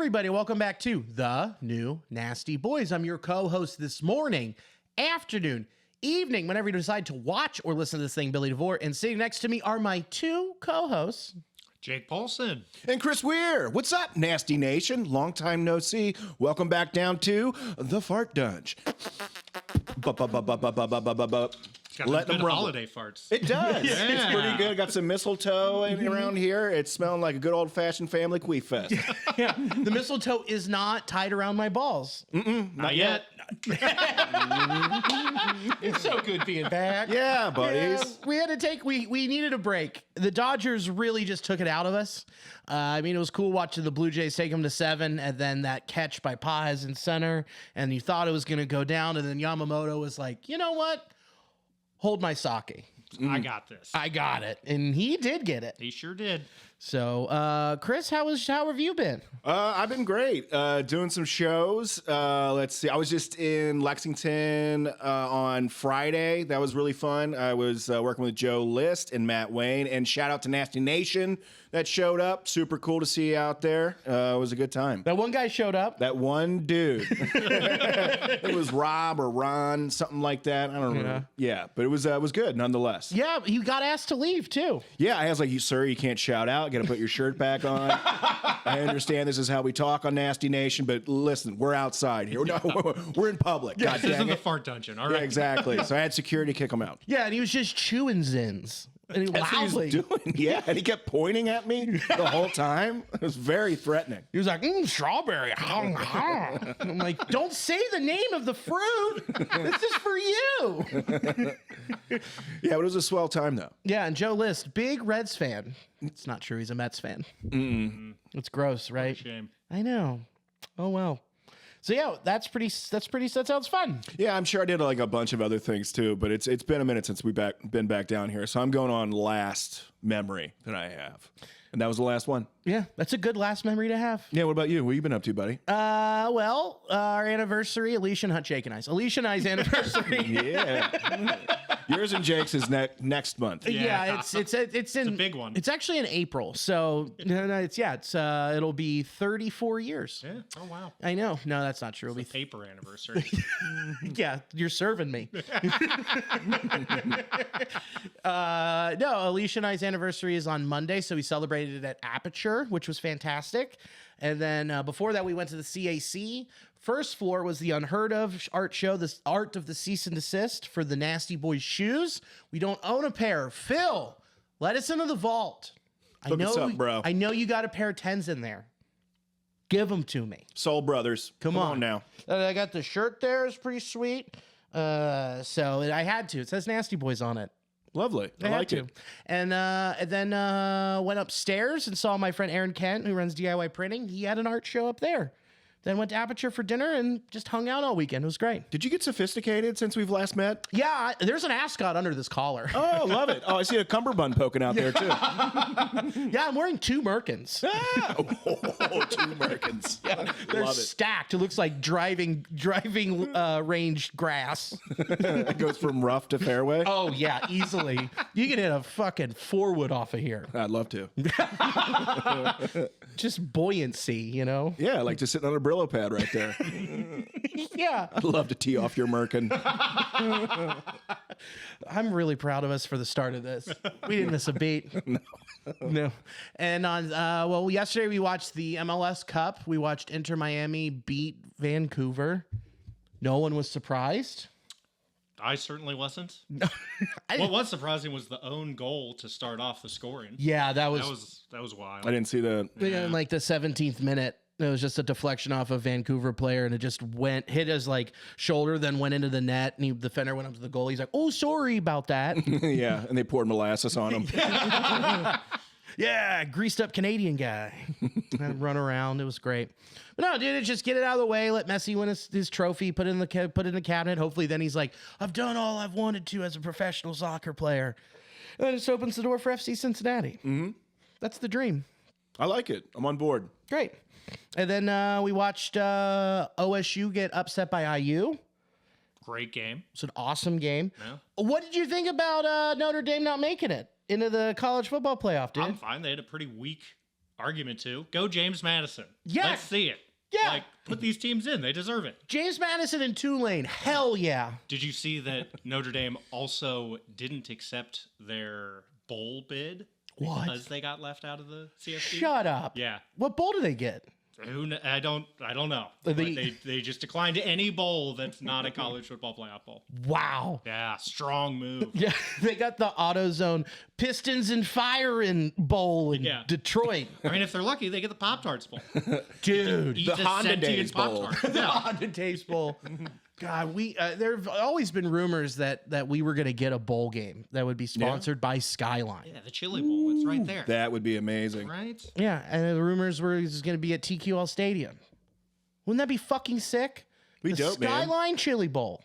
everybody. Welcome back to The New Nasty Boys. I'm your co-host this morning, afternoon, evening, whenever you decide to watch or listen to this thing, Billy DeVore. And sitting next to me are my two co-hosts, Jake Paulson. And Chris Weir. What's up, Nasty Nation? Long time no see. Welcome back down to the Fart Dunge. It's got Let good them rumble. holiday farts. It does. Yeah. It's pretty good. Got some mistletoe around here. It's smelling like a good old-fashioned family queef fest. Yeah, the mistletoe is not tied around my balls. Not yet. It's so good being back. Yeah, buddies. Yeah, we had to take, we needed a break. The Dodgers really just took it out of us. I mean, it was cool watching the Blue Jays take them to 7, and then that catch by Paz in center, and you thought it was going to go down, and then Yamamoto was like, you know what? Hold my sake. I got this. I got it. And he did get it. He sure did. So, Chris, how have you been? I've been great. Doing some shows. Let's see. I was just in Lexington on Friday. That was really fun. I was working with Joe List and Matt Wayne. And shout out to Nasty Nation that showed up. Super cool to see you out there. It was a good time. That one guy showed up. That one dude. It was Rob or Ron, something like that. I don't know. Yeah, but it was good nonetheless. Yeah, you got asked to leave, too. Yeah, I was like, sir, you can't shout out. Got to put your shirt back on. I understand this is how we talk on Nasty Nation, but listen, we're outside here. No, we're in public. God This dang is the it. fart dungeon. All Yeah, right. exactly. So I had security kick him out. Yeah, and he was just chewing zins. And That's what loudly. he was doing. Yeah, and he kept pointing at me the whole time. It was very threatening. He was like, strawberry. I'm like, don't say the name of the fruit. This is for you. Yeah, but it was a swell time, though. Yeah, and Joe List, big Reds fan. It's not true. He's a Mets fan. It's gross, right? Shame. I know. Oh, well. So, yeah, that sounds fun. Yeah, I'm sure I did like a bunch of other things, too, but it's been a minute since we've been back down here. So I'm going on last memory that I have. And that was the last one. Yeah, that's a good last memory to have. Yeah, what about you? What have you been up to, buddy? Well, our anniversary, Alicia and Jake and I's. Alicia and I's anniversary. Yeah. Yours and Jake's is next month. Yeah, it's in a big one. It's actually in April, so it'll be 34 years. Yeah. Oh, wow. I know. No, that's not true. It'll be Paper anniversary. yeah, you're serving me. No, Alicia and I's anniversary is on Monday, so we celebrated it at Aperture, which was fantastic. And then before that, we went to the CAC. First floor was the Unheard Of art show, the art of the cease and desist for the Nasty Boys shoes. We don't own a pair. Phil, let us into the vault. Hook us up, bro. I know you got a pair of 10s in there. Give them to me. Soul Brothers. Come on now. I got the shirt there. It's pretty sweet. So I had to. It says Nasty Boys on it. Lovely. I had like to. it. And then went upstairs and saw my friend Aaron Kent, who runs DIY Printing. He had an art show up there. Then went to Aperture for dinner and just hung out all weekend. It was great. Did you get sophisticated since we've last met? Yeah, there's an ascot under this collar. Oh, love it. Oh, I see a cummerbund poking out there, too. Yeah, I'm wearing 2 Merkins. Ah! Oh, 2 Americans. Yeah, They're love it. stacked. It looks like driving range grass. It goes from rough to fairway. Oh, yeah, easily. You can hit a fucking 4-wood off of here. I'd love to. Just buoyancy, you know? Yeah, I like to sit on a Brillo pad right there. Yeah. I'd love to tee off your Merkin. I'm really proud of us for the start of this. We didn't miss a beat. No. And on yesterday we watched the MLS Cup. We watched Inter Miami beat Vancouver. No one was surprised. I certainly wasn't. What was surprising was the own goal to start off the scoring. Yeah, that was wild. I didn't see that. in like the 17th minute. It was just a deflection off a Vancouver player, and it just hit his like shoulder, then went into the net, and the defender went up to the goal. He's like, "Oh, sorry about that." Yeah, and they poured molasses on him. Yeah, greased up Canadian guy. And run around. It was great. But no, dude, just get it out of the way. Let Messi win his trophy. Put it in the cabinet. Hopefully, then he's like, "I've done all I've wanted to as a professional soccer player." And that just opens the door for FC Cincinnati. Mm-hmm. That's the dream. I like it. I'm on board. Great. And then we watched OSU get upset by IU. Great game. It's an awesome game. Yeah. What did you think about Notre Dame not making it into the college football playoff, dude? I'm fine. They had a pretty weak argument to. Go James Madison. Yeah. Let's see it. Yeah. Like, put these teams in. They deserve it. James Madison and Tulane. Hell yeah. Did you see that Notre Dame also didn't accept their bowl bid What? because they got left out of the CFP? Shut up. Yeah. What bowl do they get? I don't know. But they just declined any bowl that's not a college football playoff bowl. Wow. Yeah, strong move. Yeah, they got the AutoZone Pistons and Fire in Bowl in Detroit. I mean, if they're lucky, they get the Pop-Tarts bowl. Dude. Eat The a Honda sentient Days Bowl. Pop-Tart. The Honda Taste Bowl. God, there have always been rumors that we were going to get a bowl game that would be sponsored by Skyline. Yeah, the Chili Bowl. It's right there. That would be amazing. Right? Yeah, and the rumors were it was going to be at TQL Stadium. Wouldn't that be fucking sick? Be The dope, man. Skyline Chili Bowl.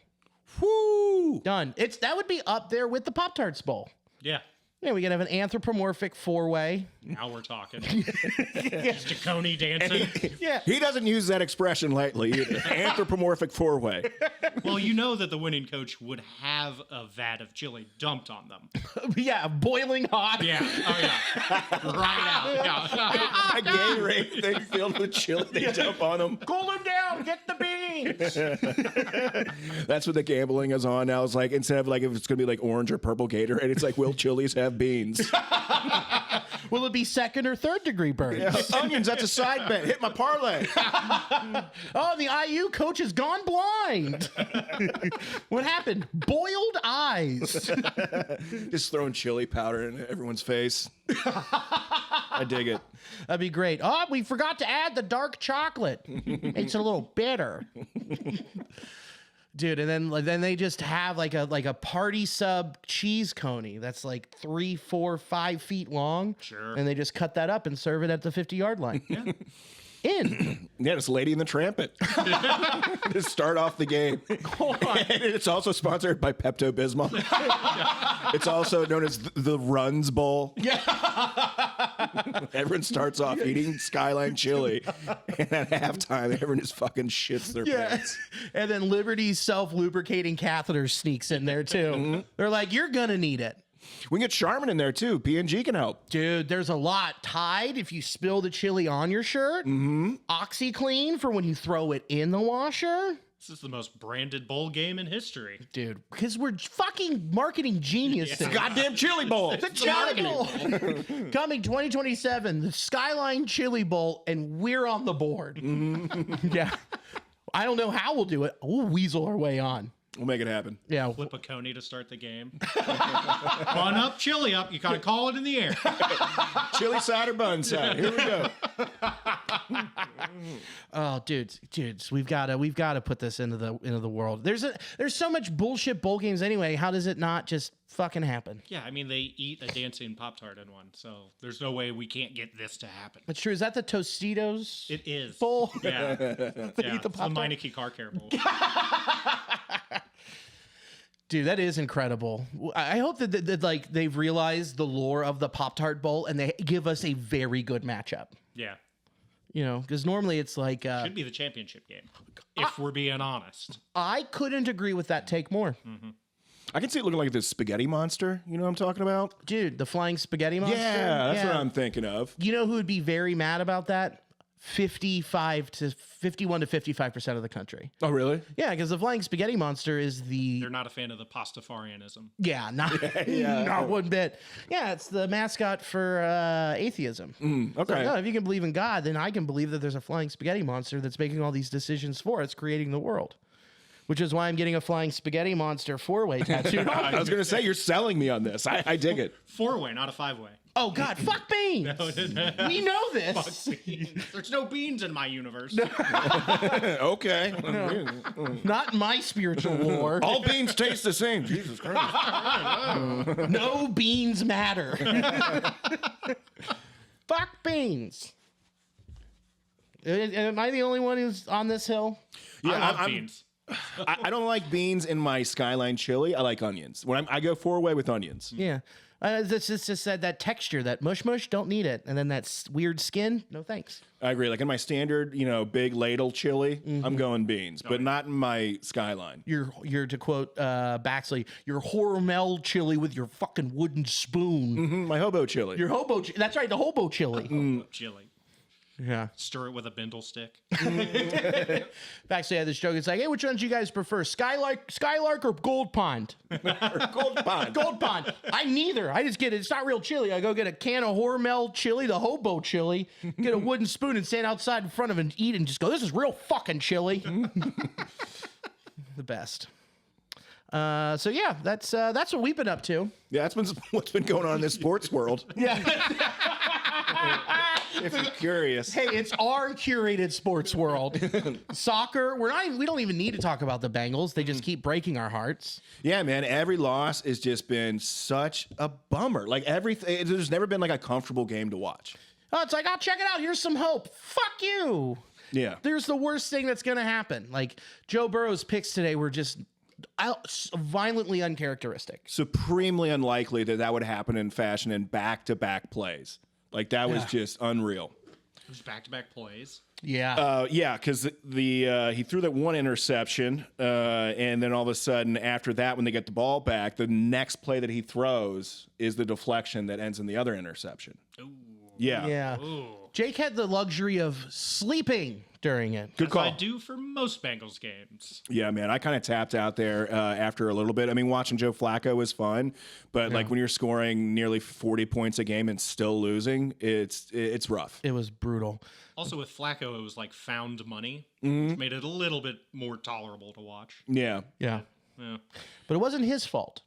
Woo! Done. That would be up there with the Pop-Tarts Bowl. Yeah. Yeah, we could have an anthropomorphic four-way. Now we're talking. Just a Coney dancing. Yeah. He doesn't use that expression lightly either. Anthropomorphic four-way. Well, you know that the winning coach would have a vat of chili dumped on them. Yeah, boiling hot. Yeah. Oh, yeah. Right out. Yeah. A gay rape thing filled with chili. They jump on them. Cool them down. Get the beans. That's what the gambling is on now. It's like, instead of like if it's going to be like orange or purple Gator, and it's like, will chilies have beans? Will it be second or third degree burns? Yeah, onions, that's a side bet. Hit my parlay. Oh, the IU coach has gone blind. What happened? Boiled eyes. Just throwing chili powder in everyone's face. I dig it. That'd be great. Oh, we forgot to add the dark chocolate. Makes it a little bitter. Dude, and then they just have like a party sub cheese coney that's like 3, 4, 5 feet long. Sure. And they just cut that up and serve it at the 50-yard line. Yeah. In. Yeah, it's Lady and the Trampet. Just start off the game. And it's also sponsored by Pepto-Bismol. It's also known as the Runs Bowl. Yeah. Everyone starts off eating Skyline chili, and at halftime, everyone just fucking shits their pants. And then Liberty's self-lubricating catheter sneaks in there too. Mm-hmm. They're like, you're gonna need it. We can get Charmin in there too. P&G can help. Dude, there's a lot. Tide, if you spill the chili on your shirt. Mm-hmm. OxyClean for when you throw it in the washer. This is the most branded bowl game in history. Dude, because we're fucking marketing geniuses. It's a goddamn chili bowl. The Chili Bowl. Coming 2027, the Skyline Chili Bowl, and we're on the board. Mm-hmm. Yeah. I don't know how we'll do it. We'll weasel our way on. We'll make it happen. Yeah. Flip a Coney to start the game. Bun up, chili up. You gotta call it in the air. Chili side or bun side. Here we go. Oh, dudes, we've got to put this into the world. There's so much bullshit bowl games anyway. How does it not just fucking happen? Yeah, I mean, they eat a dancing Pop-Tart in one, so there's no way we can't get this to happen. That's true. Is that the Tostitos? It is. Bowl? Yeah. They Yeah, eat the it's the Pop-Tart? Meineke Car Care Bowl. Dude, that is incredible. I hope that like they've realized the lore of the Pop-Tart Bowl and they give us a very good matchup. Yeah. You know, because normally it's like Should be the championship game, if we're being honest. I couldn't agree with that take more. Mm-hmm. I can see it looking like this spaghetti monster. You know what I'm talking about? Dude, the flying spaghetti monster. Yeah, that's what I'm thinking of. You know who would be very mad about that? 51 to 55% of the country. Oh, really? Yeah, because the flying spaghetti monster is They're not a fan of the Pastafarianism. not one bit. Yeah, it's the mascot for atheism. Okay. So, no, if you can believe in God, then I can believe that there's a flying spaghetti monster that's making all these decisions for us, creating the world. Which is why I'm getting a flying spaghetti monster 4-way tattooed on. I was going to say, you're selling me on this. I dig it. 4-way, not a 5-way. Oh, God, fuck beans. We know this. Fuck beans. There's no beans in my universe. Okay. Not in my spiritual lore. All beans taste the same. Jesus Christ. No beans matter. Fuck beans. Am I the only one who's on this hill? I love beans. I don't like beans in my Skyline chili. I like onions. I go 4-way with onions. Yeah. This just said that texture, that mush, don't need it. And then that weird skin, no thanks. I agree. Like in my standard, big ladle chili, I'm going beans, but not in my Skyline. You're to quote Baxley, your Hormel chili with your fucking wooden spoon. My hobo chili. Your hobo, that's right, the hobo chili. Chili. Yeah. Stir it with a bindle stick. Baxley had this joke. It's like, hey, which ones do you guys prefer, Skylark or Gold Pond? Gold Pond. Gold Pond. I'm neither. I just get it. It's not real chili. I go get a can of Hormel chili, the hobo chili, get a wooden spoon and stand outside in front of it and eat and just go, this is real fucking chili. The best. So yeah, that's what we've been up to. Yeah, that's what's been going on in this sports world. Yeah. If you're curious. Hey, it's our curated sports world. Soccer, we don't even need to talk about the Bengals. They just keep breaking our hearts. Yeah, man, every loss has just been such a bummer. Like everything, there's never been like a comfortable game to watch. Oh, it's like, oh, check it out. Here's some hope. Fuck you. Yeah. There's the worst thing that's going to happen. Like Joe Burrow's picks today were just violently uncharacteristic. Supremely unlikely that would happen in fashion in back-to-back plays. Like that was just unreal. It was back-to-back plays. Yeah. Because he threw that one interception, and then all of a sudden, after that, when they get the ball back, the next play that he throws is the deflection that ends in the other interception. Ooh. Yeah. Yeah. Ooh. Jake had the luxury of sleeping during it. Good call. As I do for most Bengals games. Yeah, man. I kind of tapped out there after a little bit. I mean, watching Joe Flacco was fun, but like when you're scoring nearly 40 points a game and still losing, it's rough. It was brutal. Also with Flacco, it was like found money, which made it a little bit more tolerable to watch. Yeah. Yeah. Yeah. But it wasn't his fault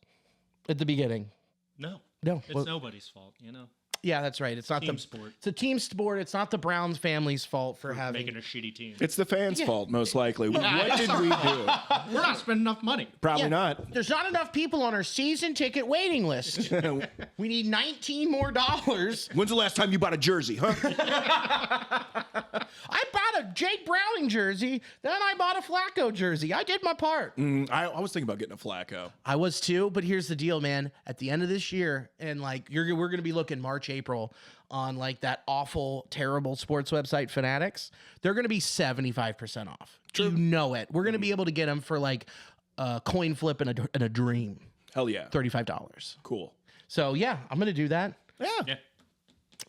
at the beginning. No. No. It's nobody's fault, you know? Yeah, that's right. It's not Team sport. It's a team sport. It's not the Browns family's fault for having Making a shitty team. It's the fans' fault, most likely. What did we do? We're not spending enough money. Probably Yeah. not. There's not enough people on our season ticket waiting list. We need $19 more. When's the last time you bought a jersey, huh? I bought a Jake Browning jersey, then I bought a Flacco jersey. I did my part. I was thinking about getting a Flacco. I was too, but here's the deal, man. At the end of this year, and like we're going to be looking March, April on like that awful, terrible sports website Fanatics. They're going to be 75% off. You know it. We're going to be able to get them for like a coin flip and a dream. Hell yeah. $35. Cool. So yeah, I'm going to do that. Yeah.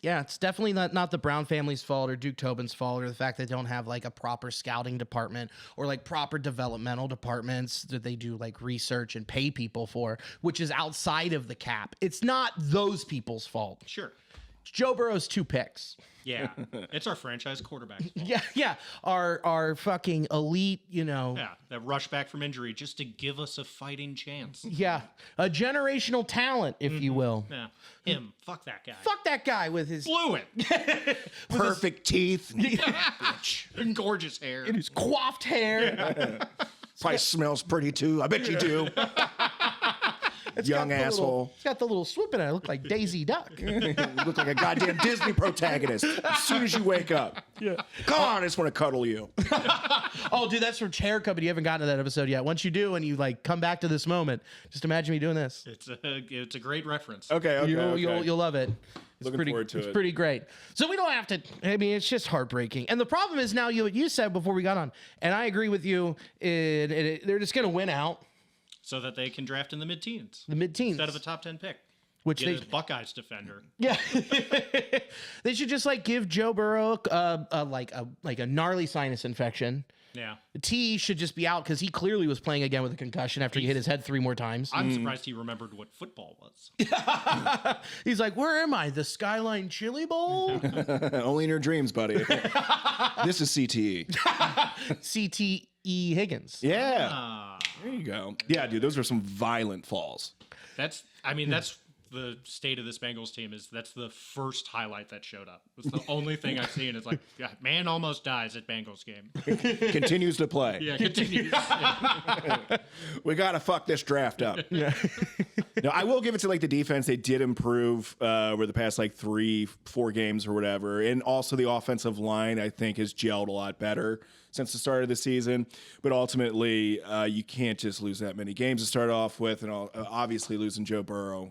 Yeah, it's definitely not the Brown family's fault or Duke Tobin's fault or the fact they don't have like a proper scouting department or like proper developmental departments that they do like research and pay people for, which is outside of the cap. It's not those people's fault. Sure. It's Joe Burrow's 2 picks. Yeah. It's our franchise quarterback's fault. Yeah. Our fucking elite, Yeah. That rush back from injury just to give us a fighting chance. yeah, a generational talent, if you will. Yeah. Him. Fuck that guy. Fuck that guy with his Blew it. Perfect teeth. Gorgeous hair. his coiffed hair. Probably smells pretty too. I bet you do. Young asshole. It's got the little swoop in it. I look like Daisy Duck. You look like a goddamn Disney protagonist as soon as you wake up. Yeah. Come on, I just want to cuddle you. Oh, dude, that's from Chair Company. You haven't gotten to that episode yet. Once you do and you like come back to this moment, just imagine me doing this. It's a great reference. Okay. You'll love it. It's Looking forward to it's it. pretty great. So we don't have to. I mean, it's just heartbreaking. And the problem is now you said before we got on, and I agree with you. They're just going to win out So that they can draft in the mid-teens. the mid-teens Instead of a top 10 pick. which Get they his Buckeyes defender. yeah. They should just like give Joe Burrow like a gnarly sinus infection. Yeah. T should just be out because he clearly was playing again with a concussion after he hit his head 3 more times. I'm surprised he remembered what football was. He's like, where am I? The Skyline Chili Bowl? Only in your dreams, buddy. This is CTE. CTE Higgins. Yeah. Ah. There you go. Yeah, dude, those are some violent falls. That's the state of this Bengals team that's the first highlight that showed up. It's the only thing I've seen. It's like, yeah, man almost dies at Bengals game. Continues to play. Yeah, continues. We got to fuck this draft up. Yeah. No, I will give it to like the defense. They did improve over the past like 3-4 games or whatever. And also the offensive line, I think, has gelled a lot better since the start of the season. But ultimately, you can't just lose that many games to start off with. And obviously losing Joe Burrow,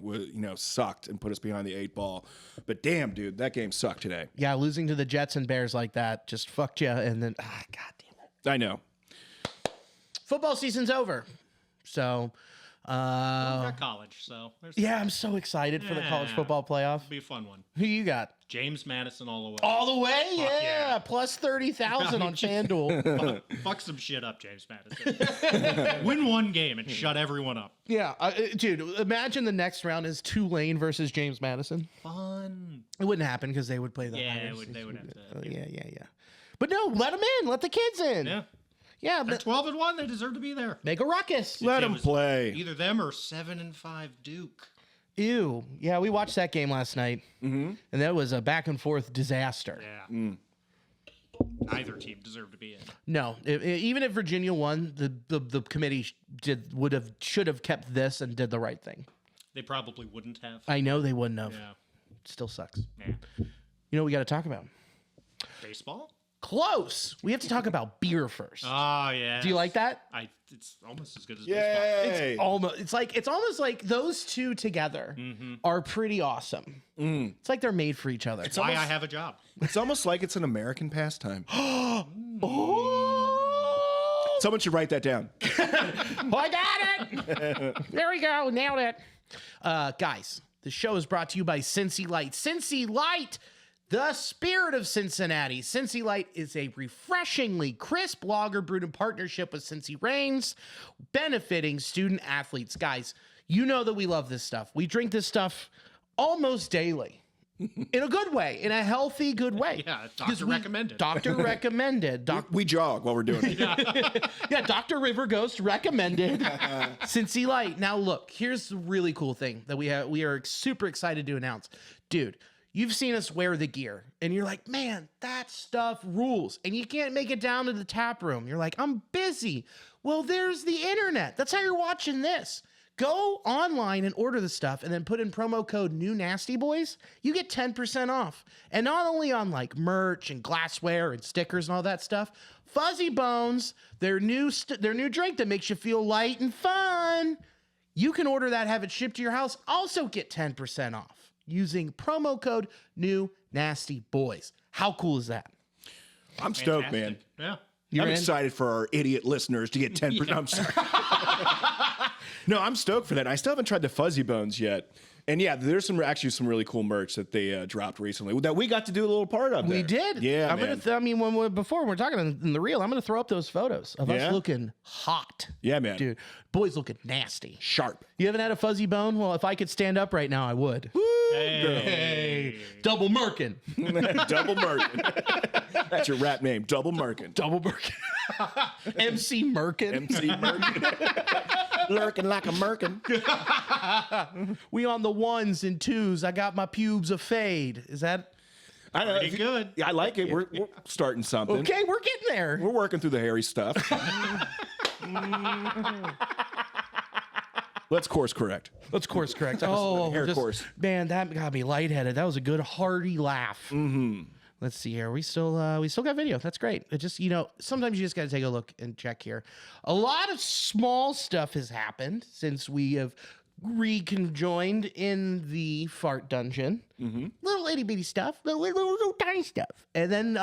sucked and put us behind the 8 ball. But damn, dude, that game sucked today. Yeah, losing to the Jets and Bears like that just fucked you. And then, God damn it. I know. Football season's over. So, We got college, so there's yeah, I'm so excited for the college football playoff. It'll be a fun one. Who you got? James Madison all the way. All the way? yeah. Plus 30,000 on FanDuel. Fuck some shit up, James Madison. Win one game and shut everyone up. Yeah, dude, imagine the next round is Tulane versus James Madison. Fun. It wouldn't happen because they would play the Yeah, higher they would have to. Yeah. But no, let them in. Let the kids in. Yeah. Yeah, They're 12-1. They deserve to be there. make a ruckus. Let It them was play. Either them or 7-5 Duke. Ew. Yeah, we watched that game last night, and that was a back and forth disaster. Yeah. Neither team deserved to be in. No, even if Virginia won, the committee should have kept this and did the right thing. They probably wouldn't have. I know they wouldn't have. Yeah. Still sucks. Yeah. You know what we got to talk about? Baseball? Close. We have to talk about beer first. Oh, yeah. Do you like that? It's almost as good as baseball. Yay. It's almost like those two together are pretty awesome. It's like they're made for each other. It's why I have a job. It's almost like it's an American pastime. Oh, Someone should write that down. I got it. There we go. Nailed it. Guys, the show is brought to you by Cincy Light. Cincy Light, the spirit of Cincinnati. Cincy Light is a refreshingly crisp lager brewed in partnership with Cincy Reigns, benefiting student athletes. Guys, you know that we love this stuff. We drink this stuff almost daily. In a good way, in a healthy, good way. Yeah, doctor recommended. Doctor recommended. We jog while we're doing it. Yeah, Dr. River Ghost recommended Cincy Light. Now, look, here's the really cool thing that we are super excited to announce. Dude, you've seen us wear the gear, and you're like, man, that stuff rules. And you can't make it down to the tap room. You're like, I'm busy. Well, there's the internet. That's how you're watching this. Go online and order the stuff and then put in promo code New Nasty Boys. You get 10% off. And not only on like merch and glassware and stickers and all that stuff, Fuzzy Bones, their new drink that makes you feel light and fun. You can order that, have it shipped to your house. Also get 10% off using promo code New Nasty Boys. How cool is that? I'm stoked, man. Yeah. You're I'm in? excited for our idiot listeners to get 10%. Yeah. I'm sorry. No, I'm stoked for that. I still haven't tried the Fuzzy Bones yet. And yeah, there's actually some really cool merch that they dropped recently that we got to do a little part of. We there. did. Yeah, man. Before we're talking in the reel, I'm gonna throw up those photos of us looking hot. Yeah, man. Dude, boys looking nasty. Sharp. You haven't had a fuzzy bone? Well, if I could stand up right now, I would. Hey. Double Merkin. Double Merkin. That's your rap name, Double Merkin. Double Merkin. MC Merkin. MC Merkin. Lurking like a merkin. We on the ones and twos. I got my pubes a fade. Is that I know. Pretty good. Yeah, I like it. We're starting something. okay? We're getting there. We're working through the hairy stuff. Let's course correct. Let's course correct. Oh, hair course. Man, that got me lightheaded. That was a good hearty laugh. Mm-hmm. Let's see here. We still got video. That's great. It just, sometimes you just got to take a look and check here. A lot of small stuff has happened since we have reconjoined in the fart dungeon. Mm-hmm. Little itty bitty stuff, little tiny stuff, and then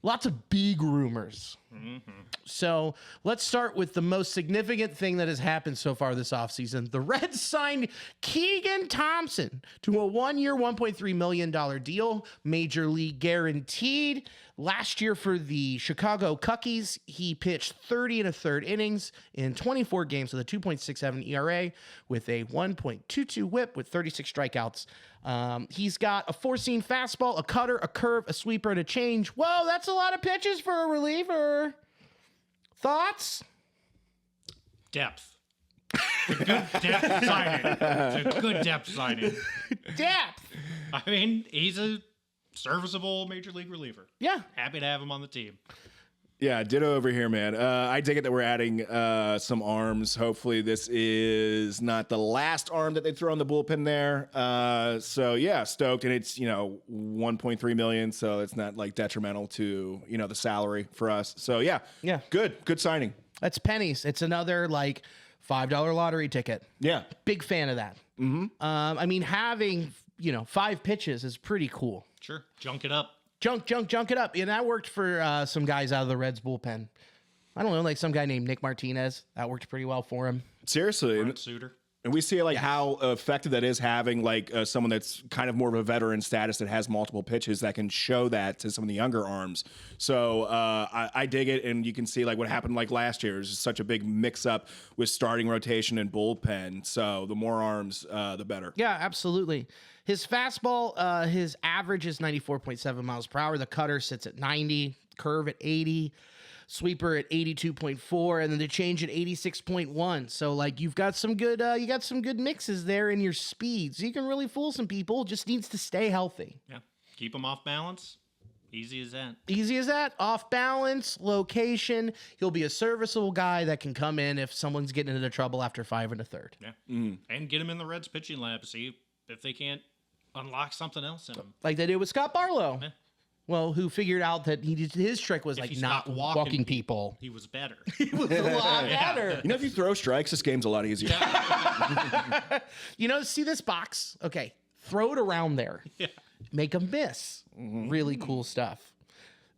lots of big rumors. Mm-hmm. So let's start with the most significant thing that has happened so far this offseason. The Reds signed Keegan Thompson to a 1-year, $1.3 million deal, major league guaranteed. Last year for the Chicago Cookies, he pitched 30 1/3 innings in 24 games with a 2.67 ERA with a 1.22 whip with 36 strikeouts. He's got a four-seam fastball, a cutter, a curve, a sweeper, and a change. Whoa, that's a lot of pitches for a reliever. Thoughts? Depth. It's a good depth signing. It's a good depth signing. Depth. I mean, he's a serviceable major league reliever. Yeah. Happy to have him on the team. Yeah, ditto over here, man. I dig it that we're adding some arms. Hopefully, this is not the last arm that they throw in the bullpen there. So yeah, stoked, and it's 1.3 million, so it's not like detrimental to the salary for us. So yeah, good signing. That's pennies. It's another like $5 lottery ticket. Yeah, Big fan of that. Mm-hmm. I mean, having 5 pitches is pretty cool. Sure, junk it up. Junk it up. And that worked for some guys out of the Reds bullpen. I don't know, like some guy named Nick Martinez. That worked pretty well for him. Seriously. Brent Suter. And we see like how effective that is having like someone that's kind of more of a veteran status that has multiple pitches that can show that to some of the younger arms. So I dig it. And you can see like what happened like last year. It was just such a big mix up with starting rotation and bullpen. So the more arms, the better. Yeah, absolutely. His fastball, his average is 94.7 miles per hour. The cutter sits at 90, curve at 80, sweeper at 82.4, and then the change at 86.1. So like you've got some good, mixes there in your speed. So you can really fool some people. Just needs to stay healthy. Yeah, keep them off balance. Easy as that. Easy as that. Off balance, location. He'll be a serviceable guy that can come in if someone's getting into trouble after 5 1/3. Yeah, and get him in the Reds pitching lab. See if they can't unlock something else in him. Like they did with Scott Barlow. Yeah. Well, who figured out that his trick was If like he not stopped walking people. He was better. He was a lot better. If you throw strikes, this game's a lot easier. See this box? Okay. Throw it around there. Yeah. Make them miss. Really cool stuff.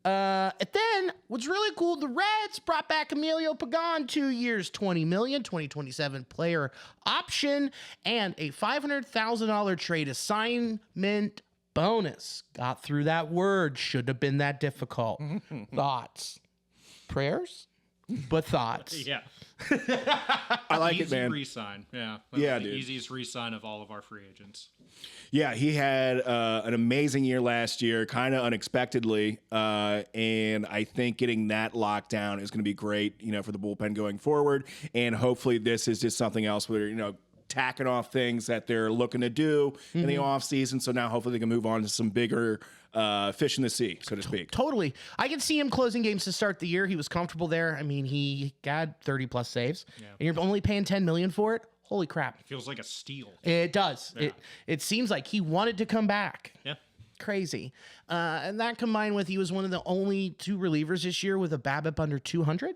And then what's really cool, the Reds brought back Emilio Pagan, 2 years, $20 million, 2027 player option, and a $500,000 trade assignment bonus. Got through that word. Should have been that difficult. Thoughts? Prayers? But thoughts. Yeah. I like Easy it, man. Re-sign. Yeah. Yeah, the dude. easiest re-sign of all of our free agents. Yeah, he had an amazing year last year, kind of unexpectedly, and I think getting that locked down is going to be great, for the bullpen going forward. And hopefully, this is just something else where tacking off things that they're looking to do in the off season. So now, hopefully, they can move on to some bigger fish in the sea, so to speak. Totally. I can see him closing games to start the year. He was comfortable there. I mean, he got 30 plus saves, and you're only paying $10 million for it. Holy crap. Feels like a steal. It does. Yeah. It seems like he wanted to come back. Yeah. Crazy. And that combined with he was one of the only 2 relievers this year with a BABIP under 200.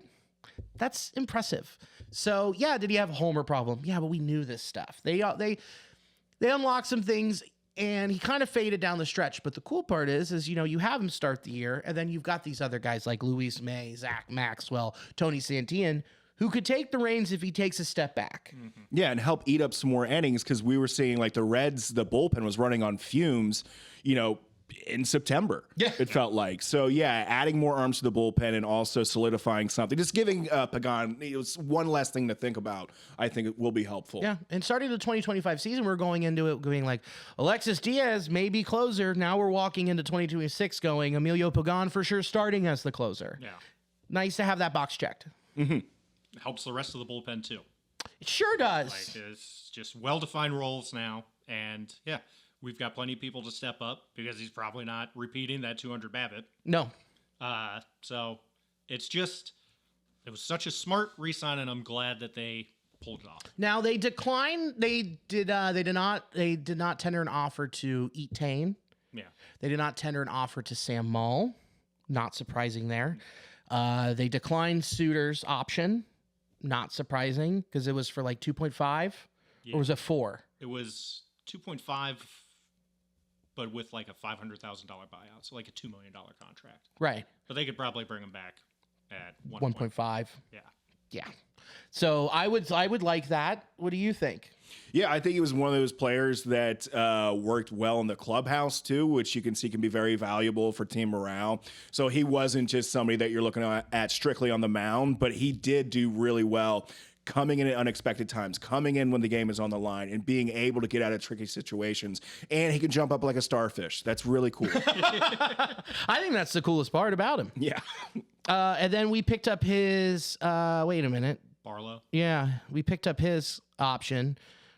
That's impressive. So, yeah, did he have a homer problem? Yeah, but we knew this stuff. They unlocked some things, and he kind of faded down the stretch. But the cool part is you have him start the year, and then you've got these other guys like Luis May, Zach Maxwell, Tony Santillan, who could take the reins if he takes a step back. Yeah, and help eat up some more innings because we were seeing like the Reds, the bullpen was running on fumes, in September. Yeah. It felt like. So yeah, adding more arms to the bullpen and also solidifying something, just giving Pagan one less thing to think about, I think it will be helpful. Yeah, and starting the 2025 season, we're going into it going like, Alexis Diaz may be closer. Now we're walking into 2026 going, Emilio Pagan for sure starting as the closer. Yeah. Nice to have that box checked. Helps the rest of the bullpen too. It sure does. Like it's just well-defined roles now, and yeah, we've got plenty of people to step up because he's probably not repeating that 200 BABIP. No. So it was such a smart re-sign, and I'm glad that they pulled it off. Now they declined. They did not tender an offer to Etain. Yeah. They did not tender an offer to Sam Mull. Not surprising there. They declined Suter's option. Not surprising because it was for like 2.5 or was it 4? It was 2.5, but with like a $500,000 buyout, so like a $2 million contract. Right. But they could probably bring him back at 1.5. Yeah. Yeah. So I would like that. What do you think? Yeah, I think he was one of those players that worked well in the clubhouse too, which you can see can be very valuable for team morale. So he wasn't just somebody that you're looking at strictly on the mound, but he did do really well coming in at unexpected times, coming in when the game is on the line, and being able to get out of tricky situations. And he can jump up like a starfish. That's really cool. I think that's the coolest part about him. Yeah. And then we picked up his, wait a minute. Barlow. Yeah, we picked up his option,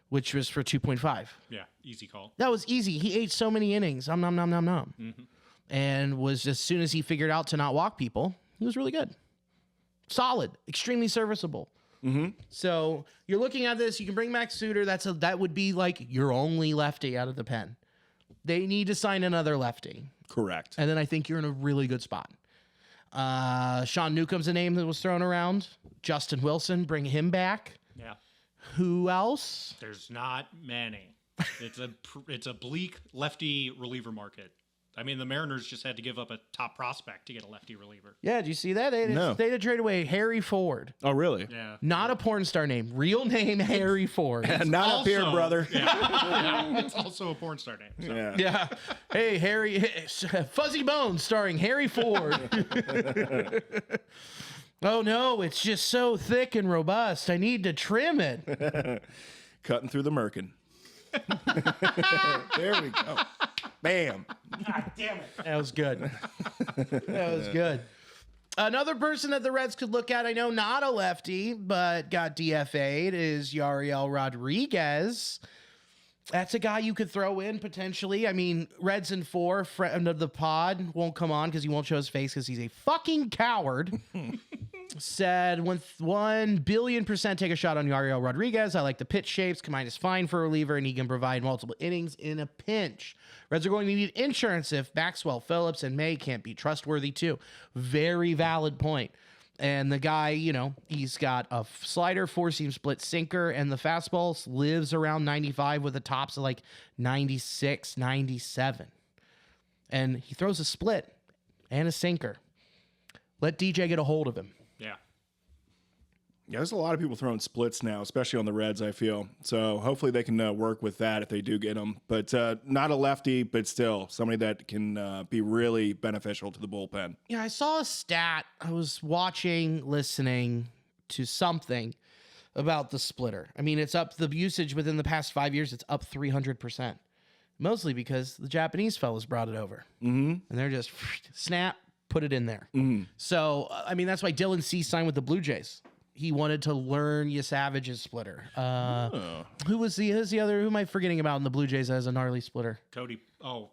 which was for 2.5. Yeah, easy call. That was easy. He ate so many innings. Nom. And was as soon as he figured out to not walk people, He was really good. Solid, extremely serviceable. So you're looking at this. You can bring Max Suter. That would be like your only lefty out of the pen. They need to sign another lefty. Correct. And then I think you're in a really good spot. Sean Newcomb's a name that was thrown around. Justin Wilson, bring him back. Yeah. Who else? There's not many. It's a bleak lefty reliever market. I mean, the Mariners just had to give up a top prospect to get a lefty reliever. Yeah, did you see that? They No. had to trade away Harry Ford. Oh, really? Yeah. Not a porn star name. Real name, Harry Ford. Not up here, brother. Yeah, it's also a porn star name. So. Yeah. Yeah. Hey, Harry. Fuzzy Bones starring Harry Ford. Oh, no. It's just so thick and robust. I need to trim it. Cutting through the merkin. There we go. Bam. God damn it. That was good. That was good. Another person that the Reds could look at, I know not a lefty, but got DFA'd, is Yariel Rodriguez. That's a guy you could throw in potentially. I mean, Reds in 4, friend of the pod, won't come on because he won't show his face because he's a fucking coward. Said 1 billion% take a shot on Yariel Rodriguez. I like the pitch shapes. Combine is fine for a reliever, and he can provide multiple innings in a pinch. Reds are going to need insurance if Maxwell, Phillips, and May can't be trustworthy too. Very valid point. And the guy, he's got a slider, 4-seam split sinker, and the fastball lives around 95 with the tops of like 96, 97. And he throws a split and a sinker. Let DJ get a hold of him. Yeah. Yeah, there's a lot of people throwing splits now, especially on the Reds, I feel. So hopefully they can work with that if they do get them. But not a lefty, but still somebody that can be really beneficial to the bullpen. Yeah, I saw a stat. I was listening to something about the splitter. I mean, it's up, the usage within the past 5 years, it's up 300%. Mostly because the Japanese fellas brought it over. And they're just snap, put it in there. So, I mean, that's why Dylan Cease signed with the Blue Jays. He wanted to learn Savage's splitter. Who's the other? Who am I forgetting about in the Blue Jays as a gnarly splitter? Cody. Oh,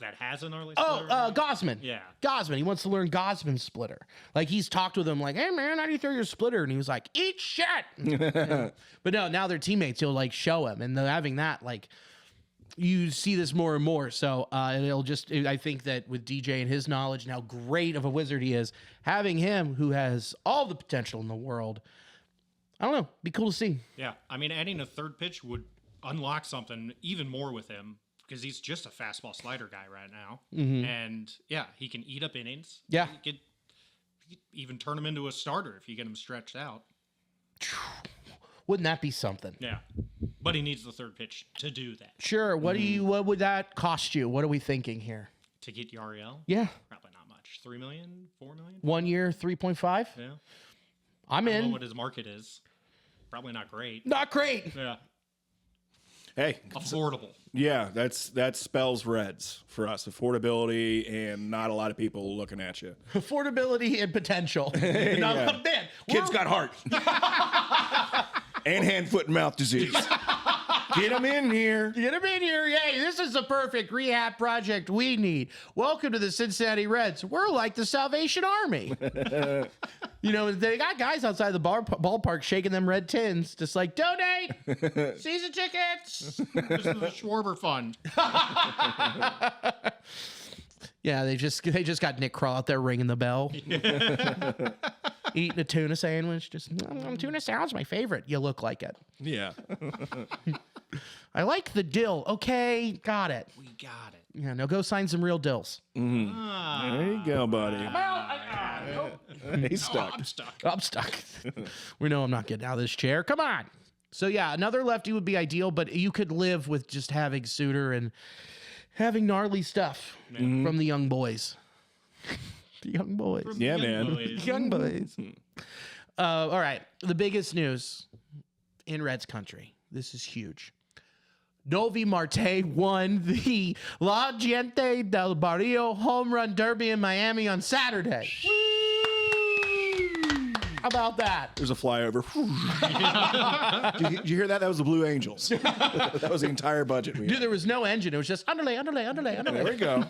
that has a gnarly Oh, splitter? Gosman. Yeah. Gosman. He wants to learn Gosman's splitter. Like, he's talked with him like, hey, man, how do you throw your splitter? And he was like, eat shit. But no, now they're teammates. He'll, like, show him. And having that, like, you see this more and more. So I think that with DJ and his knowledge and how great of a wizard he is, having him who has all the potential in the world, I don't know, be cool to see. Yeah. I mean, adding a third pitch would unlock something even more with him because he's just a fastball slider guy right now. And yeah, he can eat up innings. Yeah. He could even turn him into a starter if you get him stretched out. Wouldn't that be something? Yeah. But he needs the third pitch to do that. Sure. What would that cost you? What are we thinking here? To get Yariel? Yeah. Probably not much. 3 million? 4 million? 1 year, 3.5? Yeah. I'm I don't know in. what his market is. Probably not great. Not great. Yeah. Hey, Affordable. yeah, that spells Reds for us. Affordability and not a lot of people looking at you. Affordability and potential. No, man, Kid's got heart. And hand, foot, and mouth disease. Get them in here. Get him in here. Yay, this is the perfect rehab project we need. Welcome to the Cincinnati Reds. We're like the Salvation Army. They got guys outside the ballpark shaking them red tins, just like, donate season tickets. This is the Schwarber Fund. Yeah, they just got Nick Kroll out there ringing the bell. Eating a tuna sandwich. Just, tuna salad's my favorite. You look like it. Yeah. I like the dill. Okay, got it. We got it. Yeah, now go sign some real dills. There you go, buddy. He's stuck. I'm stuck. I'm stuck. We know I'm not getting out of this chair. Come on. So, yeah, another lefty would be ideal, but you could live with just having Suter and having gnarly stuff from the young boys. The young boys. Yeah, man. Young boys. All right. The biggest news in Reds country. This is huge. Novi Marte won the La Gente del Barrio Home Run Derby in Miami on Saturday. How about that? There's a flyover. Did you hear that? That was the Blue Angels. That was the entire budget. Dude, there was no engine. It was just underlay. There we go.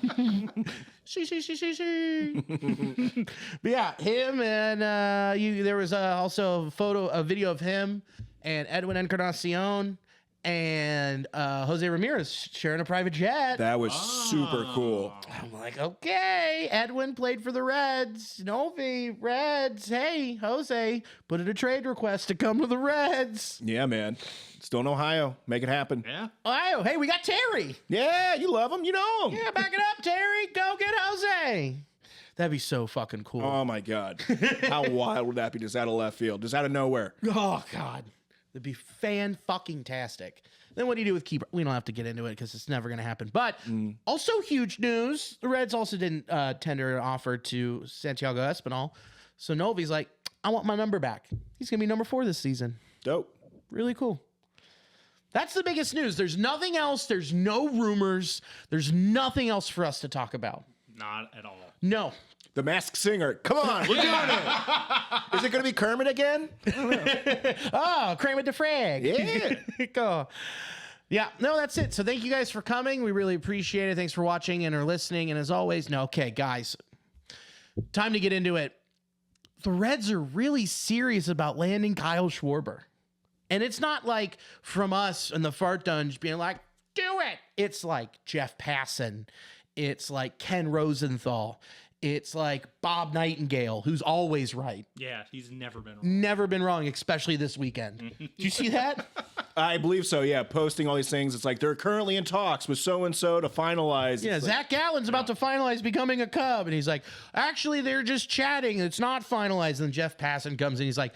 But yeah, him and there was also a video of him and Edwin Encarnacion and Jose Ramirez sharing a private jet. That was super cool. I'm like, okay, Edwin played for the Reds. Novi, Reds. Hey, Jose, put in a trade request to come to the Reds. Yeah, man. Still in Ohio. Make it happen. Yeah. Ohio, hey, we got Terry. Yeah, you love him. You know him. Yeah, back it up, Terry. Go get Jose. That'd be so fucking cool. Oh, my God. How wild would that be just out of left field? Just out of nowhere. Oh, God. That'd be fan-fucking-tastic. Then what do you do with Keeper? We don't have to get into it because it's never going to happen. But also huge news. The Reds also didn't tender an offer to Santiago Espinal. So Novi's like, I want my number back. He's going to be number 4 this season. Dope. Really cool. That's the biggest news. There's nothing else. There's no rumors. There's nothing else for us to talk about. Not at all. No. The Masked Singer. Come on. We're doing it. Is it going to be Kermit again? Oh, Kramer DeFrag. Yeah. Cool. Yeah, no, that's it. So thank you guys for coming. We really appreciate it. Thanks for watching and or listening. And as always, okay, guys, time to get into it. The Reds are really serious about landing Kyle Schwarber. And it's not like from us and the fart dunge being like, do it. It's like Jeff Passan. It's like Ken Rosenthal. It's like Bob Nightingale, who's always right. Yeah, he's never been wrong. Never been wrong, especially this weekend. Did you see that? I believe so, yeah. Posting all these things. It's like they're currently in talks with so-and-so to finalize. Yeah, It's Zach Gallen's about to finalize becoming a Cub. And he's like, actually, they're just chatting. It's not finalized. And Jeff Passan comes in. He's like,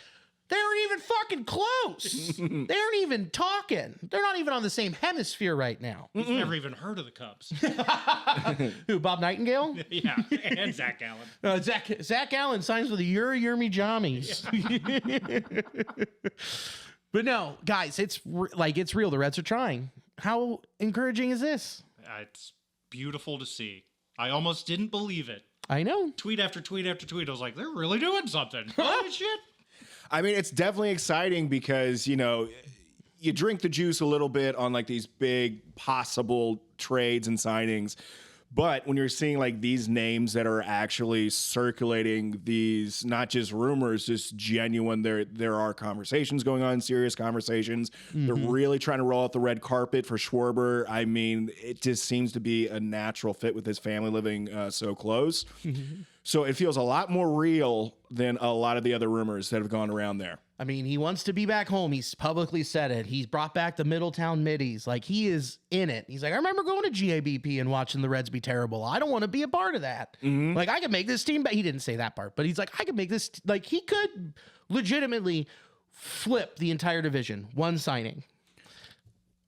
they aren't even fucking close. They aren't even talking. They're not even on the same hemisphere right now. He's never even heard of the Cubs. Who, Bob Nightingale? Yeah, and Zach Gallen. Zach Gallen signs with the Yurmy Jammies. But no, guys, it's real. The Reds are trying. How encouraging is this? It's beautiful to see. I almost didn't believe it. I know. Tweet after tweet after tweet. I was like, they're really doing something. Holy shit. I mean, it's definitely exciting because, you know, you drink the juice a little bit on like these big possible trades and signings. But when you're seeing like these names that are actually circulating, these not just rumors, just genuine, there are conversations going on, serious conversations. They're really trying to roll out the red carpet for Schwarber. I mean, it just seems to be a natural fit with his family living so close. So it feels a lot more real than a lot of the other rumors that have gone around there. I mean, he wants to be back home. He's publicly said it. He's brought back the Middletown Middies. Like, he is in it. He's like, I remember going to GABP and watching the Reds be terrible. I don't want to be a part of that. Like, I could make this team, but he didn't say that part. But he's like, I could make this. Like, he could legitimately flip the entire division. One signing.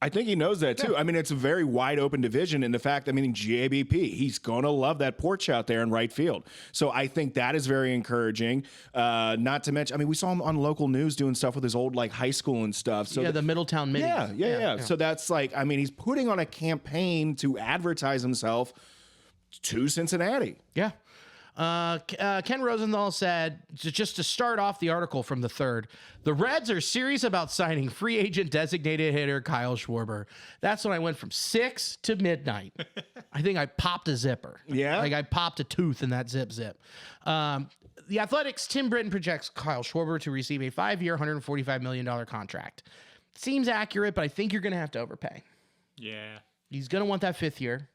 I think he knows that too. Yeah. I mean, it's a very wide open division. And the fact, I mean, GABP, he's going to love that porch out there in right field. So I think that is very encouraging. Not to mention, I mean, we saw him on local news doing stuff with his old like high school and stuff. So yeah, the Middletown Middies. Yeah. So that's like, I mean, he's putting on a campaign to advertise himself to Cincinnati. Yeah. Ken Rosenthal said, just to start off the article from the Third, the Reds are serious about signing free agent designated hitter Kyle Schwarber. That's when I went from 6 to midnight. I think I popped a zipper. Yeah? Like I popped a tooth in that zip. The Athletics' Tim Britton projects Kyle Schwarber to receive a 5-year, $145 million contract. Seems accurate, but I think you're going to have to overpay. Yeah. He's going to want that 5th year.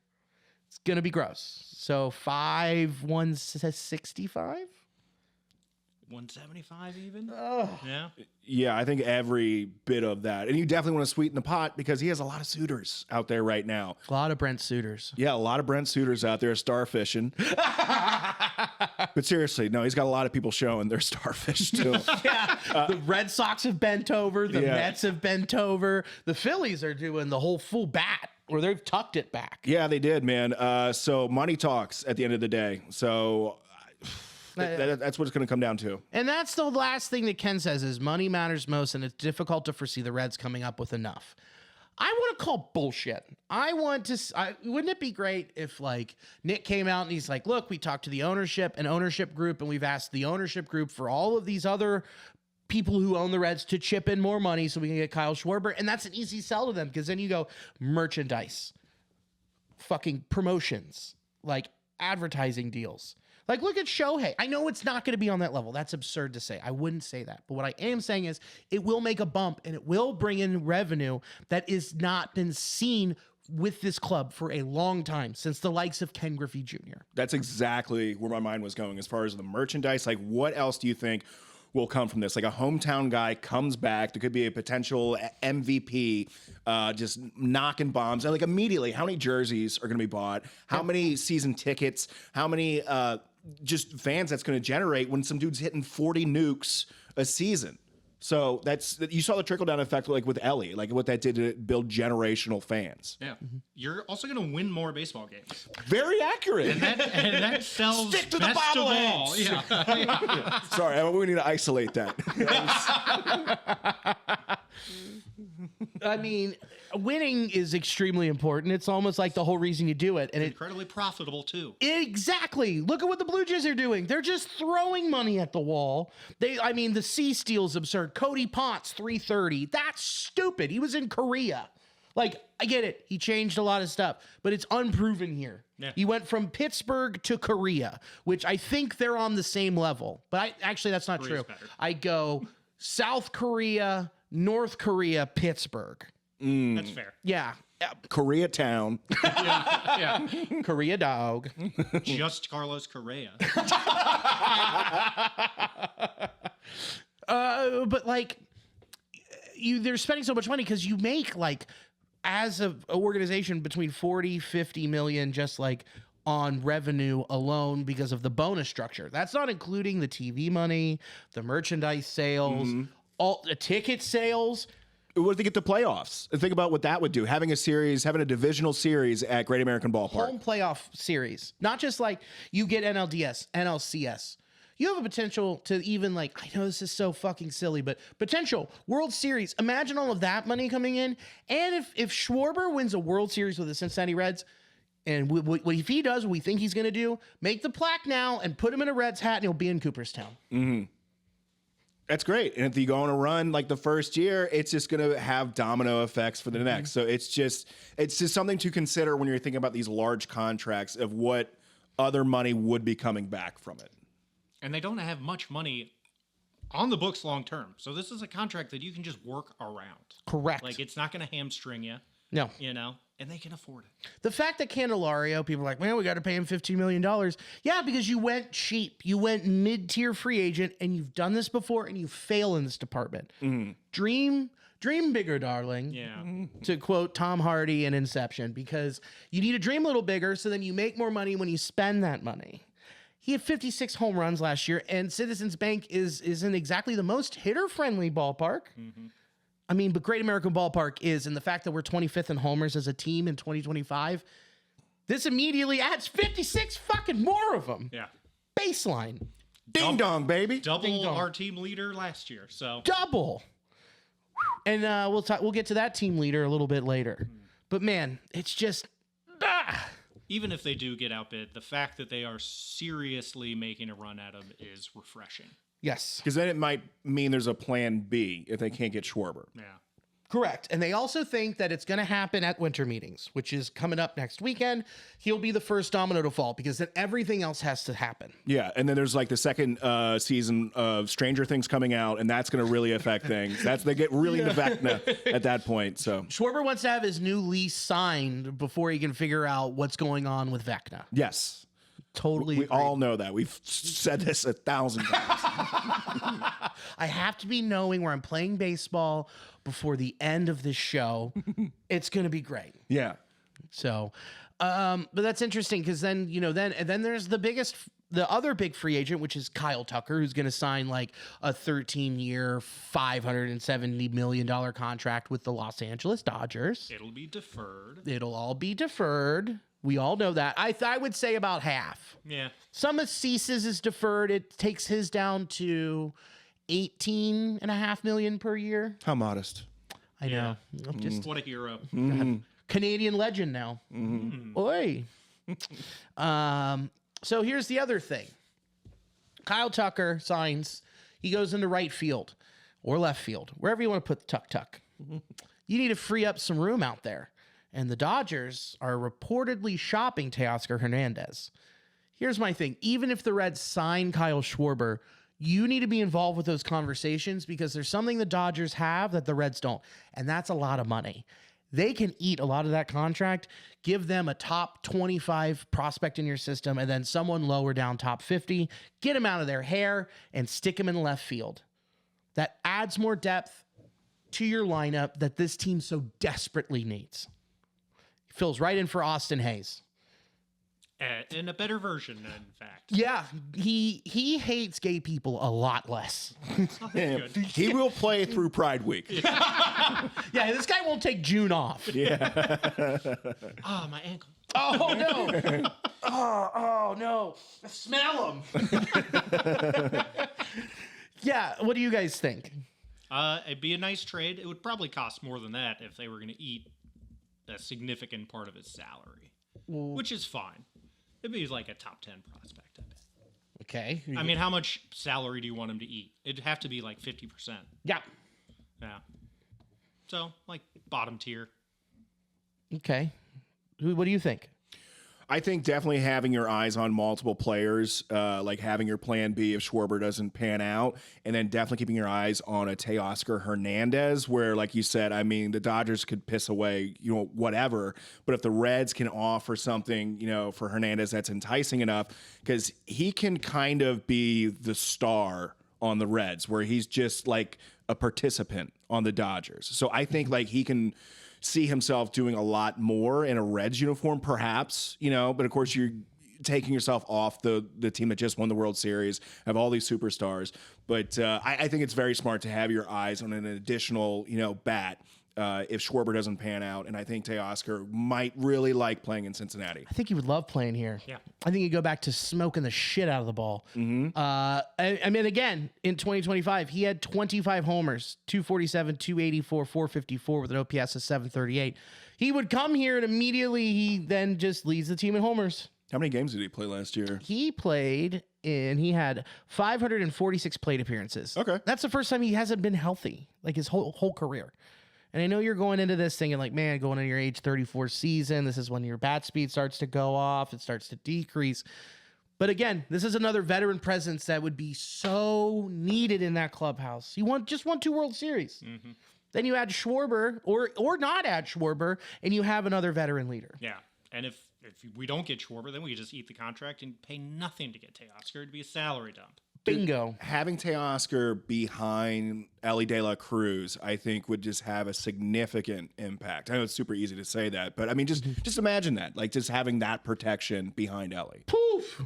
It's going to be gross. So 165? 175 even? Oh. Yeah. Yeah, I think every bit of that. And you definitely want to sweeten the pot because he has a lot of suitors out there right now. A lot of Brent Suitors. Yeah, a lot of Brent suitors out there starfishing. But seriously, no, he's got a lot of people showing their starfish too. Yeah, the Red Sox have bent over. The Mets have bent over. The Phillies are doing the whole full bat. Or they've tucked it back. Yeah, they did, man. So money talks at the end of the day. So that's what it's going to come down to. And that's the last thing that Ken says is money matters most, and it's difficult to foresee the Reds coming up with enough. I want to call bullshit. Wouldn't it be great if like Nick came out and he's like, look, we talked to the ownership group, and we've asked the ownership group for all of these other people who own the Reds to chip in more money so we can get Kyle Schwarber. And that's an easy sell to them because then you go merchandise, fucking promotions, like advertising deals. Like, look at Shohei. I know it's not going to be on that level. That's absurd to say. I wouldn't say that. But what I am saying is it will make a bump and it will bring in revenue that is not been seen with this club for a long time, since the likes of Ken Griffey Jr. That's exactly where my mind was going as far as the merchandise. Like, what else do you think will come from this? Like, a hometown guy comes back. There could be a potential MVP just knocking bombs. And like, immediately, how many jerseys are going to be bought? How many season tickets? How many just fans that's going to generate when some dude's hitting 40 nukes a season? So you saw the trickle down effect like with Ellie, like what that did to build generational fans. Yeah. You're also going to win more baseball games. Very accurate. And that sells Stick to the best of all. bobbleheads. Yeah. Sorry, we need to isolate that. I mean, winning is extremely important. It's almost like the whole reason you do it. And Incredibly profitable, too. Exactly. Look at what the Blue Jays are doing. They're just throwing money at the wall. The C steal's absurd. Cody Potts, 330. That's stupid. He was in Korea. Like, I get it. He changed a lot of stuff, but it's unproven here. Yeah. He went from Pittsburgh to Korea, which I think they're on the same level. But actually, that's not Korea's true. better. I go South Korea, North Korea, Pittsburgh. That's fair. Yeah. Koreatown. Yeah. Korea dog. Just Carlos Correa. But like, they're spending so much money because you make like, as an organization, between 40, 50 million just like on revenue alone because of the bonus structure. That's not including the TV money, the merchandise sales, all the ticket sales. What if they get to playoffs? Think about what that would do. Having a divisional series at Great American Ballpark. Home playoff series. Not just like you get NLDS, NLCS. You have a potential to even like, I know this is so fucking silly, but potential World Series. Imagine all of that money coming in. And if Schwarber wins a World Series with the Cincinnati Reds, and if he does what we think he's going to do, make the plaque now and put him in a Reds hat and he'll be in Cooperstown. Mm-hmm. That's great. And if you go on a run like the first year, it's just going to have domino effects for the next. So it's just something to consider when you're thinking about these large contracts of what other money would be coming back from it. And they don't have much money on the books long term. So this is a contract that you can just work around. Correct. Like, it's not going to hamstring you. No. And they can afford it. The fact that Candelario, people are like, man, we got to pay him $15 million. Yeah, because you went cheap. You went mid-tier free agent, and you've done this before, and you fail in this department. Dream bigger, darling. Yeah. To quote Tom Hardy in Inception, because you need to dream a little bigger so then you make more money when you spend that money. He had 56 home runs last year, and Citizens Bank isn't exactly the most hitter-friendly ballpark. I mean, but Great American Ballpark is, and the fact that we're 25th in homers as a team in 2025, this immediately adds 56 fucking more of them. Yeah. Baseline. Ding dong, baby. Double our team leader last year. So Double. And we'll get to that team leader a little bit later. But man, it's just even if they do get outbid, the fact that they are seriously making a run at him is refreshing. yes. Because then it might mean there's a plan B if they can't get Schwarber. Yeah. Correct. And they also think that it's going to happen at winter meetings, which is coming up next weekend. He'll be the first domino to fall because then everything else has to happen. Yeah, and then there's like the second season of Stranger Things coming out, and that's going to really affect things. They get really into Vecna at that point. So Schwarber wants to have his new lease signed before he can figure out what's going on with Vecna. yes, Totally. we agree. all know that. We've said this 1,000 times. I have to be knowing where I'm playing baseball before the end of this show. It's going to be great. Yeah. So, but that's interesting because then, then there's the other big free agent, which is Kyle Tucker, who's going to sign like a 13-year, $570 million contract with the Los Angeles Dodgers. It'll be deferred. It'll all be deferred. We all know that. I would say about half. Yeah. Some of Cease's is deferred. It takes his down to $18.5 million per year. How modest. I know. Just What a hero. Canadian legend now. Oi. So here's the other thing. Kyle Tucker signs. He goes into right field or left field, wherever you want to put the tuck. You need to free up some room out there. And the Dodgers are reportedly shopping Teoscar Hernandez. Here's my thing. Even if the Reds sign Kyle Schwarber, you need to be involved with those conversations because there's something the Dodgers have that the Reds don't, and that's a lot of money. They can eat a lot of that contract, give them a top 25 prospect in your system, and then someone lower down top 50, get them out of their hair, and stick them in left field. That adds more depth to your lineup that this team so desperately needs. Fills right in for Austin Hayes. In a better version, in fact. Yeah, he hates gay people a lot less. Good. He will play through Pride Week. Yeah, this guy won't take June off. Yeah. Oh, my ankle. Oh, no. oh, no. Smell him. Yeah, what do you guys think? It'd be a nice trade. It would probably cost more than that if they were going to eat a significant part of his salary, which is fine. It'd be like a top 10 prospect, I bet. Okay. I mean, how much salary do you want him to eat? It'd have to be like 50%. Yeah. Yeah. So, like, bottom tier. Okay. What do you think? I think definitely having your eyes on multiple players, like having your plan B if Schwarber doesn't pan out, and then definitely keeping your eyes on a Teoscar Hernandez, where, like you said, I mean, the Dodgers could piss away, whatever, but if the Reds can offer something, for Hernandez that's enticing enough, because he can kind of be the star on the Reds, where he's just like a participant on the Dodgers. So I think like he can see himself doing a lot more in a Reds uniform, perhaps, but of course you're taking yourself off the team that just won the World Series, have all these superstars. But I think it's very smart to have your eyes on an additional, bat if Schwarber doesn't pan out. And I think Teoscar might really like playing in Cincinnati. I think he would love playing here. Yeah. I think he'd go back to smoking the shit out of the ball. Mm-hmm. I mean, again, in 2025, he had 25 homers, 247, 284, 454 with an OPS of 738. He would come here and immediately he then just leads the team in homers. How many games did he play last year? He had 546 plate appearances. Okay. That's the first time he hasn't been healthy, like his whole career. And I know you're going into this thinking like, man, going into your age 34 season, this is when your bat speed starts to go off. It starts to decrease. But again, this is another veteran presence that would be so needed in that clubhouse. He just won 2 World Series. Mm-hmm. Then you add Schwarber or not add Schwarber, and you have another veteran leader. Yeah. And if we don't get Schwarber, then we just eat the contract and pay nothing to get Teoscar. It'd be a salary dump. Bingo. Having Teoscar behind Ellie De La Cruz, I think, would just have a significant impact. I know it's super easy to say that, but I mean, just imagine that, like just having that protection behind Ellie. Poof.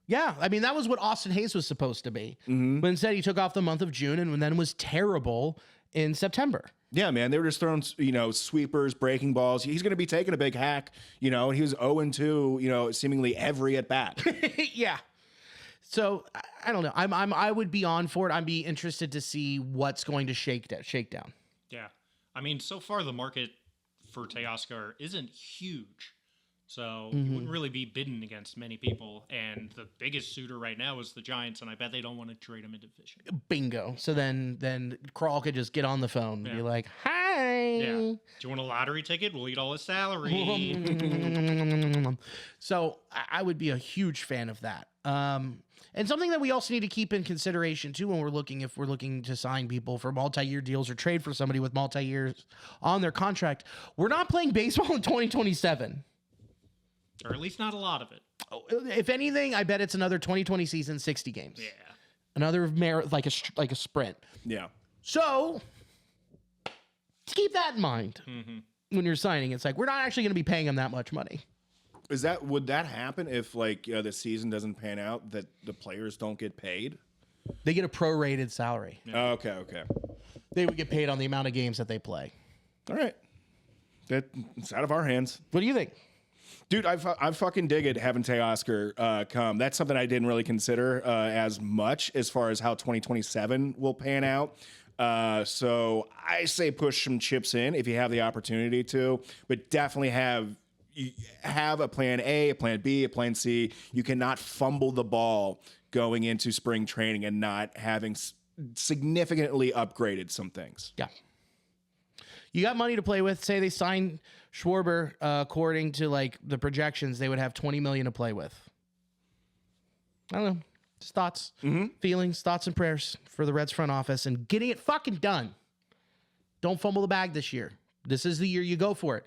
Yeah, I mean, that was what Austin Hayes was supposed to be. Mm-hmm. But instead, he took off the month of June and then was terrible in September. Yeah, man, they were just throwing, sweepers, breaking balls. He's going to be taking a big hack, and he was 0-2, seemingly every at bat. Yeah. So I don't know. I would be on for it. I'd be interested to see what's going to shake down. Yeah. I mean, so far the market for Teoscar isn't huge. So he wouldn't really be bidding against many people. And the biggest suitor right now is the Giants, and I bet they don't want to trade him in division. Bingo. So then Crawl could just get on the phone and be like, hi. Yeah. Do you want a lottery ticket? We'll eat all his salary. So I would be a huge fan of that. And something that we also need to keep in consideration too when if we're looking to sign people for multi-year deals or trade for somebody with multi-years on their contract, we're not playing baseball in 2027. Or at least not a lot of it. If anything, I bet it's another 2020 season, 60 games. Yeah. Another like a sprint. Yeah. So keep that in mind when you're signing. It's like we're not actually going to be paying them that much money. Would that happen if the season doesn't pan out, that the players don't get paid? They get a prorated salary. Yeah. Okay. They would get paid on the amount of games that they play. All right. It's out of our hands. What do you think? Dude, I fucking dig it having Teoscar come. That's something I didn't really consider as much as far as how 2027 will pan out. So I say push some chips in if you have the opportunity to, but definitely have a plan A, a plan B, a plan C. You cannot fumble the ball going into spring training and not having significantly upgraded some things. Yeah. You got money to play with. Say they sign Schwarber, according to like the projections, they would have $20 million to play with. I don't know. Just thoughts, feelings, thoughts, and prayers for the Reds front office and getting it fucking done. Don't fumble the bag this year. This is the year you go for it.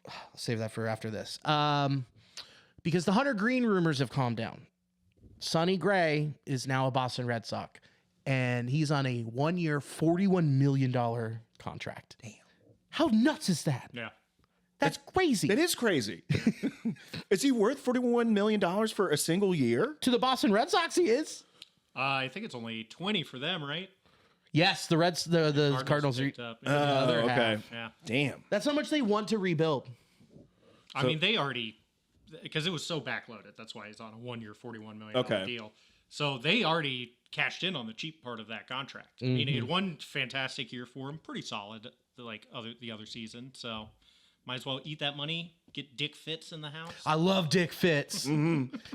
I'll save that for after this. Because the Hunter Green rumors have calmed down. Sonny Gray is now a Boston Red Sox, and he's on a 1-year, $41 million contract. Damn. How nuts is that? Yeah. That's crazy. It is crazy. Is he worth $41 million for a single year? To the Boston Red Sox, he is. I think it's only 20 for them, right? Yes, the Reds, the Cardinals are picked up. the other okay. half. Yeah. Damn. That's how much they want to rebuild. I mean, they already, because it was so backloaded. That's why he's on a 1-year, $41 million deal. So they already cashed in on the cheap part of that contract. I mean, he had one fantastic year for him, pretty solid, like the other season. So might as well eat that money, get Dick Fitz in the house. I love Dick Fitz.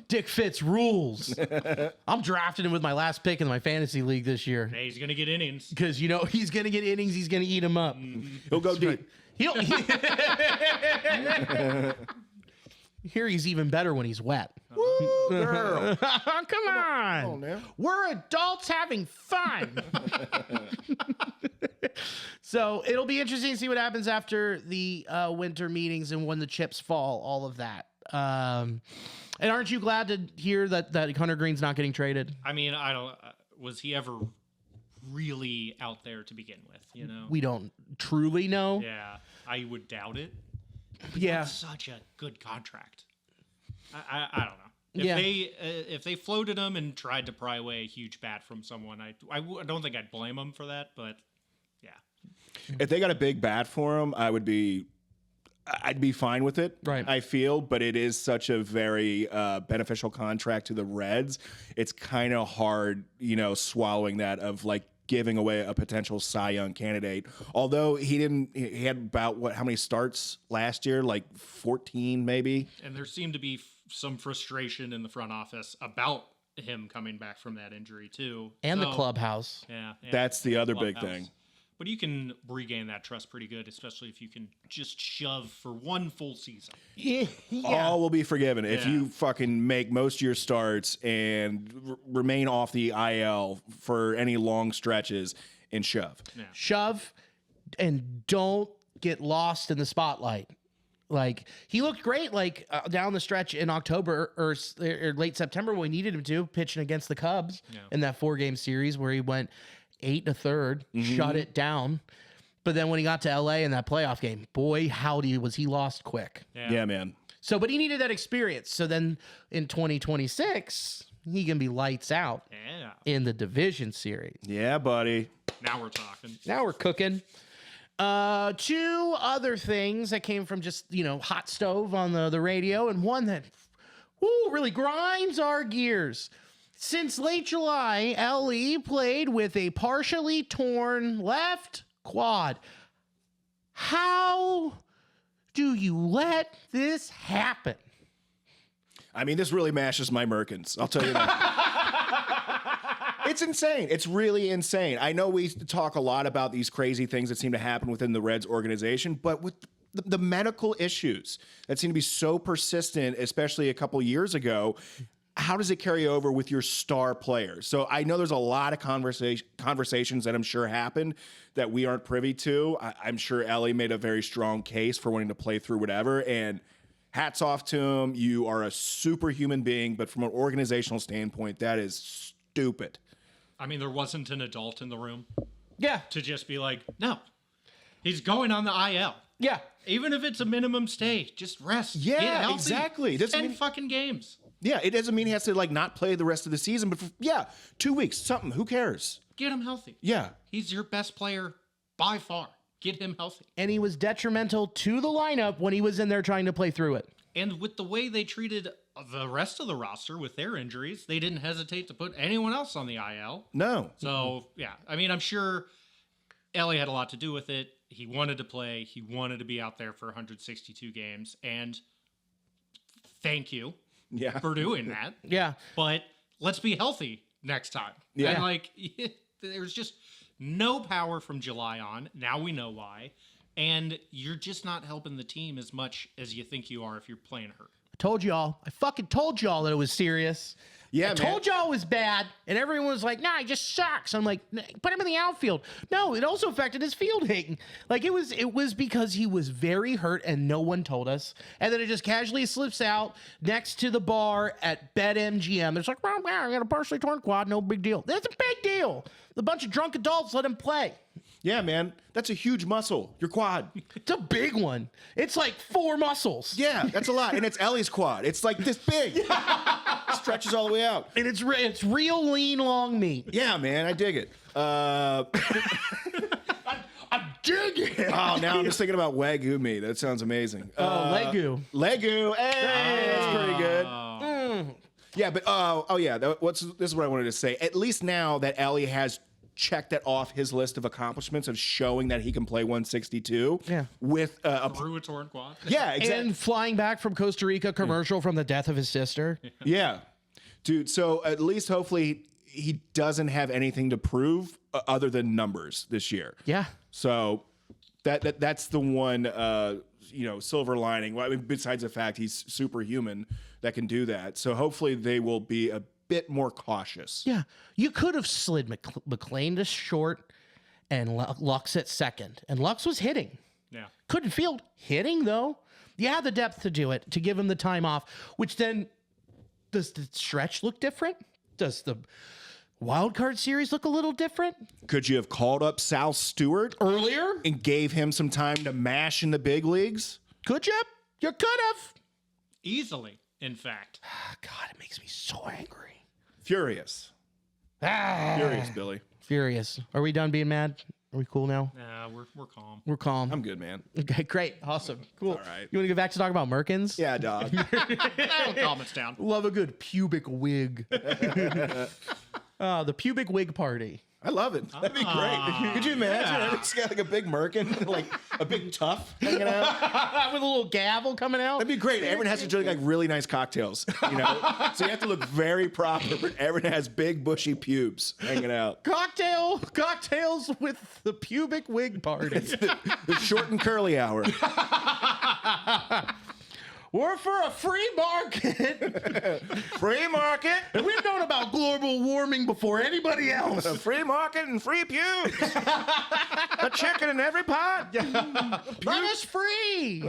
Dick Fitz rules. I'm drafting him with my last pick in my fantasy league this year. Hey, he's going to get innings. Because, you know, he's going to get innings. He's going to eat them up. He'll go deep. Here he's even better when he's wet. Woo, girl. Come on. on now. We're adults having fun. So it'll be interesting to see what happens after the winter meetings and when the chips fall, all of that. And aren't you glad to hear that Hunter Green's not getting traded? I mean, I don't. Was he ever really out there to begin with? You know, We don't truly know. yeah, I would doubt it. Yeah. It's such a good contract. I don't know. Yeah. If they floated him and tried to pry away a huge bat from someone, I don't think I'd blame them for that. But yeah, If they got a big bat for him, I'd be fine with it. Right. I feel, but it is such a very beneficial contract to the Reds. It's kind of hard, swallowing that of like giving away a potential Cy Young candidate. Although he had about how many starts last year? Like 14 maybe. and there seemed to be some frustration in the front office about him coming back from that injury too, And the So, clubhouse. Yeah, That's the other big clubhouse. thing. But you can regain that trust pretty good, especially if you can just shove for one full season. All will be forgiven if Yeah. you fucking make most of your starts and remain off the IL for any long stretches and shove. Shove and don't get lost in the spotlight. Like he looked great, down the stretch in October or late September when we needed him to, pitching against the Cubs in that 4-game series where he went 8 1/3, shut it down. But then when he got to LA in that playoff game, boy, howdy, was he lost quick. Yeah, man. So, but he needed that experience. So then in 2026, he can be lights out Yeah. in the division series. Yeah, buddy. Now we're talking. Now we're cooking. 2 other things that came from just, hot stove on the radio, and one that really grinds our gears. Since late July, LE played with a partially torn left quad. How do you let this happen? I mean, this really mashes my Merkins. I'll tell you that. It's insane. It's really insane. I know we talk a lot about these crazy things that seem to happen within the Reds organization, but with the medical issues that seem to be so persistent, especially a couple years ago, how does it carry over with your star players? So I know there's a lot of conversations that I'm sure happened that we aren't privy to. I'm sure Ellie made a very strong case for wanting to play through whatever, and hats off to him. You are a superhuman being, but from an organizational standpoint, that is stupid. I mean, there wasn't an adult in the room Yeah. to just be like, no, he's going on the IL. Yeah. Even if it's a minimum stay, just rest. Yeah, Get healthy. exactly. Doesn't 10 mean- fucking games. Yeah, it doesn't mean he has to not play the rest of the season, but 2 weeks, something. Who cares? Get him healthy. Yeah. He's your best player by far. Get him healthy. And he was detrimental to the lineup when he was in there trying to play through it. And with the way they treated the rest of the roster with their injuries, they didn't hesitate to put anyone else on the IL. No. So, yeah. I mean, I'm sure Ellie had a lot to do with it. He wanted to play. He wanted to be out there for 162 games. And thank you Yeah. for doing that. Yeah. But let's be healthy next time. Yeah. And there's just no power from July on. Now we know why. And you're just not helping the team as much as you think you are if you're playing hurt. I told y'all. I fucking told y'all that it was serious. Yeah, I man. told y'all it was bad, and everyone was like, "Nah, he just sucks." I'm like, "Put him in the outfield." No, it also affected his fielding. Like it was because he was very hurt, and no one told us. And then it just casually slips out next to the bar at BetMGM. There's like, "Wow, I got a partially torn quad, no big deal." That's a big deal. A bunch of drunk adults let him play. Yeah, man. That's a huge muscle. Your quad. It's a big one. It's like 4 muscles. Yeah, that's a lot. And it's Ellie's quad. It's like this big. Stretches all the way out. And it's real lean, long meat. Yeah, man. I dig it. I dig it. Oh, now I'm just thinking about Wagyu meat. That sounds amazing. Legu. Legu. Hey, that's pretty good. Yeah, but yeah. This is what I wanted to say. At least now that Ellie has checked that off his list of accomplishments of showing that he can play 162. Yeah. With Through a torn quad. yeah, exactly. And flying back from Costa Rica commercial from the death of his sister. Yeah, dude. So at least hopefully he doesn't have anything to prove other than numbers this year. Yeah. So that's the one silver lining. Well, I mean, besides the fact he's superhuman that can do that. So hopefully they will be a bit more cautious. Yeah. You could have slid McLean to short and Lux at second. And Lux was hitting. Yeah. Couldn't field. Hitting, though. You had the depth to do it, to give him the time off, which then, does the stretch look different? Does the wild card series look a little different? Could you have called up Sal Stewart Earlier? and gave him some time to mash in the big leagues? Could you? You could have. Easily, in fact. God, it makes me so angry. Furious. Furious, Billy. Furious. Are we done being mad? Are we cool now? Nah, we're calm. We're calm. I'm good, man. Okay, great. Awesome. Cool. All right. You want to go back to talk about Merkins? Yeah, dog. Comments down. Love a good pubic wig. The pubic wig party. I love it. That'd be great. Could you imagine? yeah. Everyone's got like a big merkin, like a big tuff hanging out. With a little gavel coming out. That'd be great. Everyone has to drink like really nice cocktails, you know? So you have to look very proper, but everyone has big bushy pubes hanging out. Cocktails with the pubic wig party. The short and curly hour. We're for a free market. Free market. And we've known about global warming before anybody else. A free market and free pubes. A chicken in every pot. Let us free.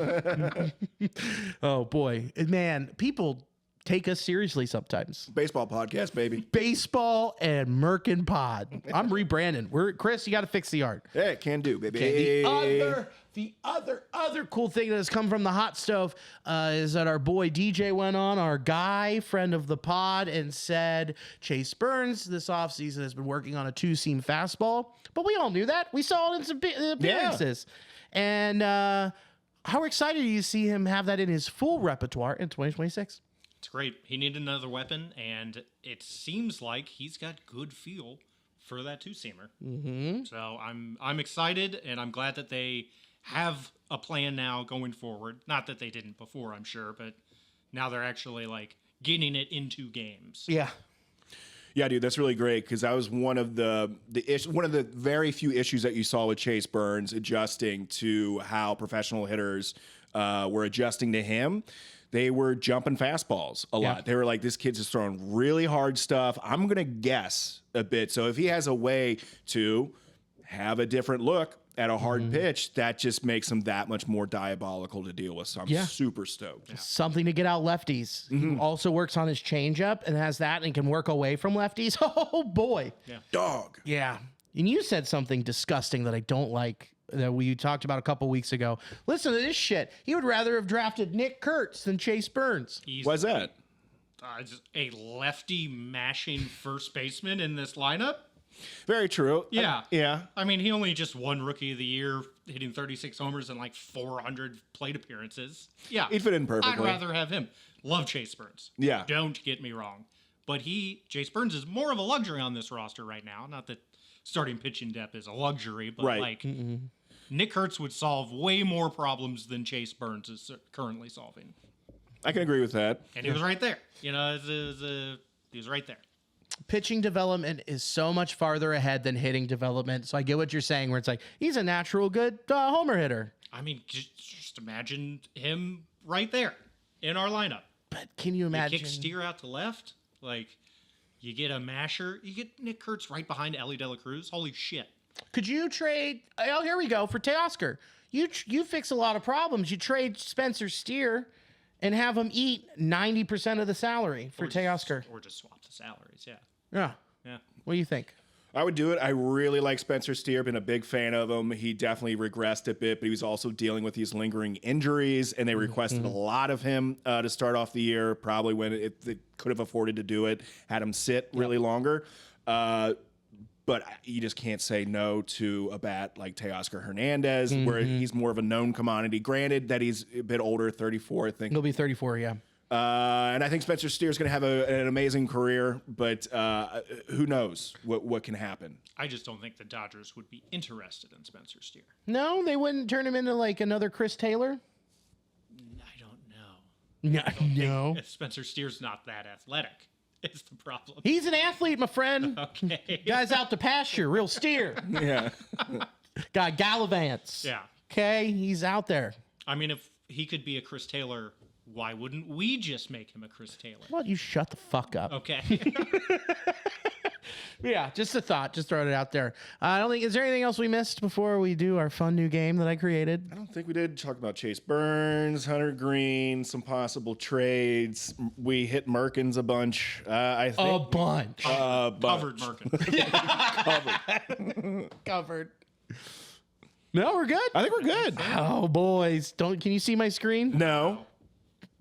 Oh boy, man, people take us seriously sometimes. Baseball podcast, baby. Baseball and Merkin Pod. I'm rebranding. Chris, you got to fix the art. Hey, can do, baby. Okay, the other cool thing that has come from the hot stove is that our boy DJ went on, our guy, friend of the pod, and said Chase Burns this offseason has been working on a 2-seam fastball. But we all knew that. We saw it in some appearances. And how excited do you see him have that in his full repertoire in 2026? It's great. He needed another weapon, and it seems like he's got good feel for that 2-seamer. Mm-hmm. So I'm excited, and I'm glad that they have a plan now going forward. Not that they didn't before, I'm sure, but now they're actually like getting it into games. Yeah. Yeah, dude, that's really great because that was one of the very few issues that you saw with Chase Burns adjusting to how professional hitters were adjusting to him. They were jumping fastballs a lot. They were like, this kid's just throwing really hard stuff. I'm going to guess a bit. So if he has a way to have a different look at a hard pitch, that just makes him that much more diabolical to deal with. So I'm super stoked. Something to get out lefties. He also works on his changeup and has that and can work away from lefties. Oh, boy. Yeah. Dog. Yeah. And you said something disgusting that I don't like that we talked about a couple weeks ago. Listen to this shit. He would rather have drafted Nick Kurtz than Chase Burns. Why's that? Just a lefty mashing first baseman in this lineup? Very true. Yeah. Yeah. I mean, he only just won Rookie of the Year, hitting 36 homers and like 400 plate appearances. Yeah. He'd fit in perfectly. I'd rather have him. Love Chase Burns. Yeah. Don't get me wrong. But Chase Burns is more of a luxury on this roster right now. Not that starting pitching depth is a luxury, but like Nick Kurtz would solve way more problems than Chase Burns is currently solving. I can agree with that. And he was right there. You know, he was right there. Pitching development is so much farther ahead than hitting development. So I get what you're saying, where it's like, he's a natural good homer hitter. I mean, just imagine him right there in our lineup. But can you imagine? Kick steer out to left. Like, You get a masher. You get Nick Kurtz right behind Ellie De La Cruz. Holy shit. Could you trade? Oh, here we go for Teoscar. You fix a lot of problems. You trade Spencer Steer and have him eat 90% of the salary for Teoscar. Or just swap the salaries. Yeah. Yeah. Yeah. What do you think? I would do it. I really like Spencer Steer. Been a big fan of him. He definitely regressed a bit, but he was also dealing with these lingering injuries, and they requested a lot of him to start off the year, probably when it could have afforded to do it, had him sit really longer. But you just can't say no to a bat like Teoscar Hernandez, where he's more of a known commodity. Granted that he's a bit older, 34, I think. He'll be 34, yeah. And I think Spencer Steer is going to have an amazing career, but who knows what can happen. I just don't think the Dodgers would be interested in Spencer Steer. No, they wouldn't turn him into like another Chris Taylor? I don't know. No. Spencer Steer's not that athletic. Is the problem. He's an athlete, my friend. Okay. Guy's out to pasture, real steer. Yeah. Guy gallivants. Yeah. Okay, he's out there. I mean, if he could be a Chris Taylor, why wouldn't we just make him a Chris Taylor? Well, you shut the fuck up. Okay. Yeah, just a thought. Just throwing it out there. I don't think. Is there anything else we missed before we do our fun new game that I created? I don't think we did talk about Chase Burns, Hunter Green, some possible trades. We hit Merkins a bunch. I think A bunch. Covered Merkin. Covered. No, we're good. I think we're good. Oh, boys. Can you see my screen? No,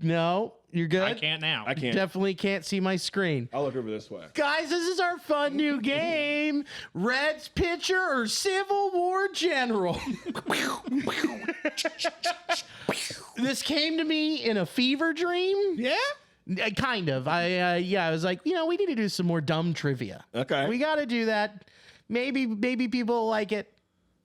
No, you're good? I can't now. I can't. Definitely can't see my screen. I'll look over this way. Guys, this is our fun new game. Reds pitcher or Civil War general? This came to me in a fever dream. Yeah. Kind of. I was like, we need to do some more dumb trivia. Okay. We got to do that. Maybe people like it.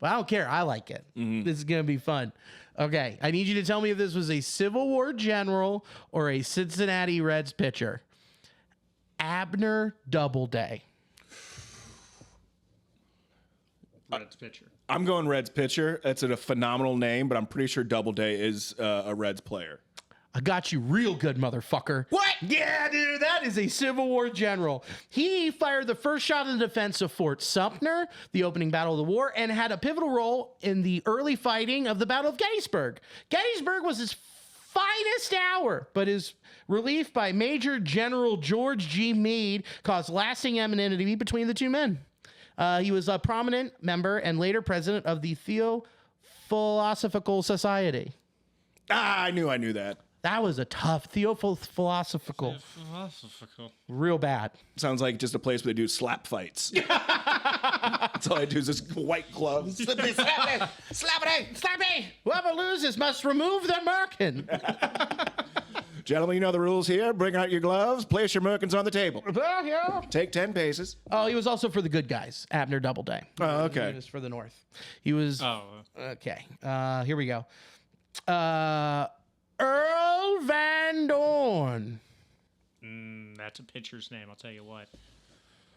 But I don't care. I like it. This is going to be fun. Okay. I need you to tell me if this was a Civil War general or a Cincinnati Reds pitcher. Abner Doubleday. Reds pitcher. I'm going Reds pitcher. That's a phenomenal name, but I'm pretty sure Doubleday is a Reds player. I got you real good, motherfucker. What? Yeah, dude, that is a Civil War general. He fired the first shot in the defense of Fort Sumter, the opening battle of the war, and had a pivotal role in the early fighting of the Battle of Gettysburg. Gettysburg was his finest hour, but his relief by Major General George G. Meade caused lasting enmity between the two men. He was a prominent member and later president of the Theophilosophical Society. I knew that. That was a tough Theophilosophical. Real bad. Sounds like just a place where they do slap fights. That's all I do is just white gloves. Slap it. Slap me! Whoever loses must remove their merkin. Gentlemen, you know the rules here. Bring out your gloves. Place your merkins on the table. Take 10 paces. Oh, he was also for the good guys, Abner Doubleday. Oh, He okay. was for the North. He was. Oh. Okay. Here we go. Earl Van Dorn. That's a pitcher's name, I'll tell you what.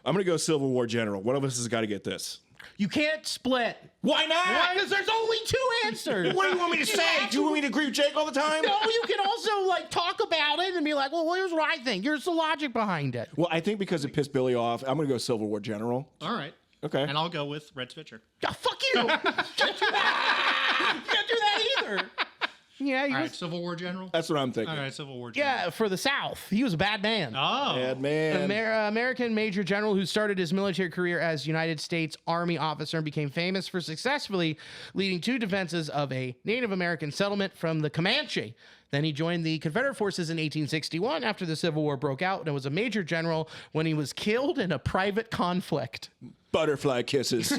I'm going to go Civil War General. One of us has got to get this. You can't split. Why not? Because there's only two answers. What do you want me to say? Do you want me to agree with Jake all the time? No, you can also talk about it and be like, well, here's what I think. Here's the logic behind it. Well, I think because it pissed Billy off, I'm going to go Civil War General. All right. Okay. And I'll go with Reds pitcher. Oh, fuck you. Can't do that. Can't do that either. Yeah, All right, Civil War general. That's what I'm thinking. All right, Civil War general. yeah, for the South. He was a bad man. Oh. Bad man. American Major General who started his military career as United States Army officer and became famous for successfully leading two defenses of a Native American settlement from the Comanche. Then he joined the Confederate forces in 1861 after the Civil War broke out and was a major general when he was killed in a private conflict. Butterfly kisses.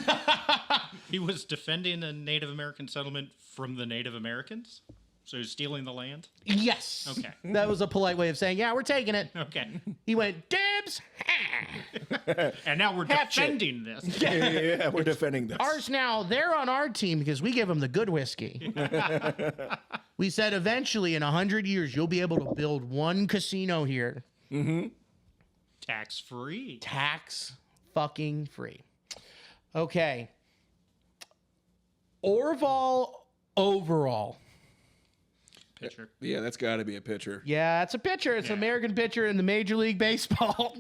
He was defending a Native American settlement from the Native Americans? So he's stealing the land? Yes. Okay. That was a polite way of saying, yeah, we're taking it. Okay. He went, dibs. And now we're Hatchet. defending this. Yeah, we're defending this. Ours now, they're on our team because we give them the good whiskey. We said eventually in 100 years, you'll be able to build one casino here. Mm-hmm. Tax free. Tax fucking free. Okay. Orval overall. Pitcher. Yeah, that's got to be a pitcher. Yeah, it's a pitcher. It's an American pitcher in the Major League Baseball.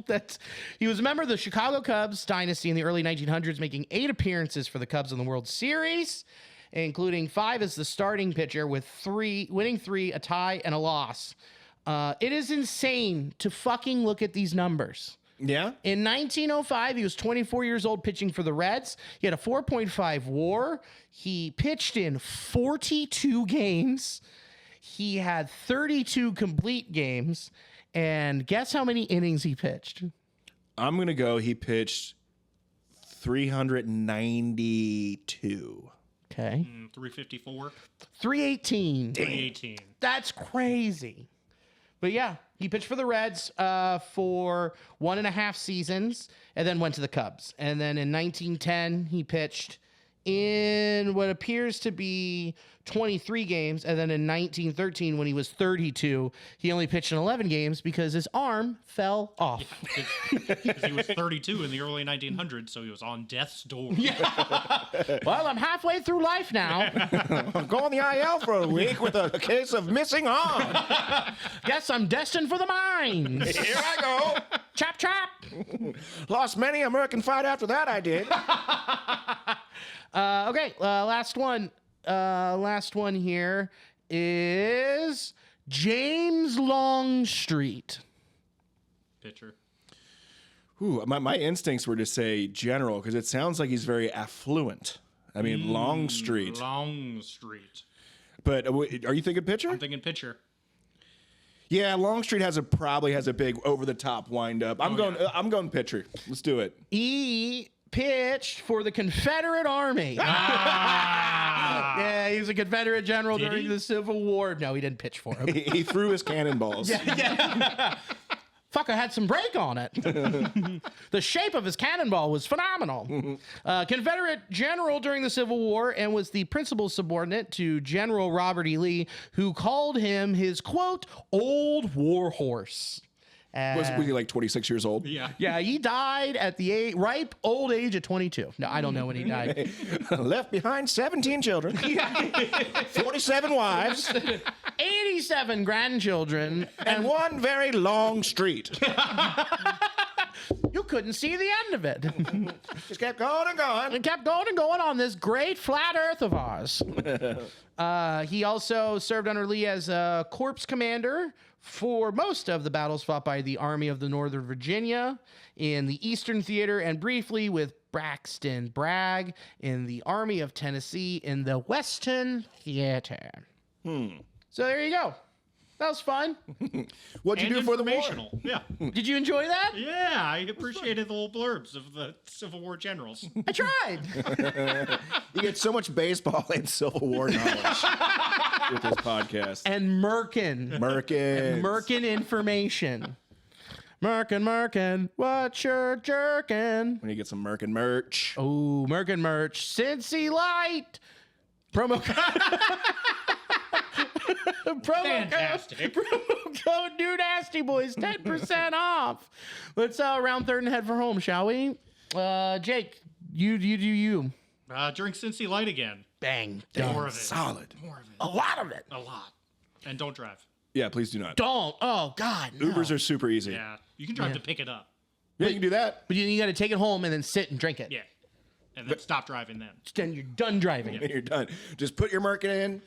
He was a member of the Chicago Cubs dynasty in the early 1900s, making 8 appearances for the Cubs in the World Series, including 5 as the starting pitcher, with winning 3, a tie, and a loss. It is insane to fucking look at these numbers. Yeah? In 1905, he was 24 years old pitching for the Reds. He had a 4.5 WAR. He pitched in 42 games. He had 32 complete games. And guess how many innings he pitched? I'm going to go he pitched 392. Okay. 354. 318. 318. That's crazy. But yeah, he pitched for the Reds for 1.5 seasons and then went to the Cubs. And then in 1910, he pitched in what appears to be 23 games. And then in 1913, when he was 32, he only pitched in 11 games because his arm fell off. Because he was 32 in the early 1900s, so he was on death's door. Well, I'm halfway through life now. I'm going the IL for a week with a case of missing arm. Guess I'm destined for the mines. Here I go. Chop, chop. Lost many American fight after that, I did. Okay, last one. Last one here is James Longstreet. Pitcher. Ooh, my instincts were to say general because it sounds like he's very affluent. I mean, Longstreet. Longstreet. But are you thinking pitcher? I'm thinking pitcher. Yeah, Longstreet probably has a big over the top wind up. I'm going pitcher. Let's do it. He pitched for the Confederate Army. Yeah, he was a Confederate general during the Civil War. No, he didn't pitch for him. He threw his cannonballs. Fuck, I had some break on it. The shape of his cannonball was phenomenal. Confederate general during the Civil War and was the principal subordinate to General Robert E. Lee, who called him his, quote, old war horse. Was he like 26 years old? Yeah. Yeah, he died at the ripe old age of 22. No, I don't know when he died. Left behind 17 children, 47 wives, 87 grandchildren, and one very long street. You couldn't see the end of it. Just kept going and going. And kept going and going on this great flat earth of ours. He also served under Lee as a corps commander for most of the battles fought by the Army of the Northern Virginia in the Eastern Theater, and briefly with Braxton Bragg in the Army of Tennessee in the Western Theater. So there you go. That was fun. What'd you do for the war? Informational. Yeah. Did you enjoy that? Yeah, I appreciated the little blurbs of the Civil War generals. I tried. You get so much baseball and Civil War knowledge with this podcast. And Merkin. Merkin information. Merkin, what you're jerkin'. When you get some Merkin merch. Oh, Merkin merch. Cincy Light. Promo Fantastic. Promo code New Nasty Boys, 10% off. Let's round third and head for home, shall we? Jake, you do you. Drink Cincy Light again. Bang. More of it. Solid. More of it. A lot of it. A lot. And don't drive. Yeah, please do not. Don't. Oh, God. No. Ubers are super easy. Yeah. You can drive to pick it up. Yeah, you can do that. But you got to take it home and then sit and drink it. Yeah. And then stop driving then. Then you're done driving. You're done. Just put your Merkin in.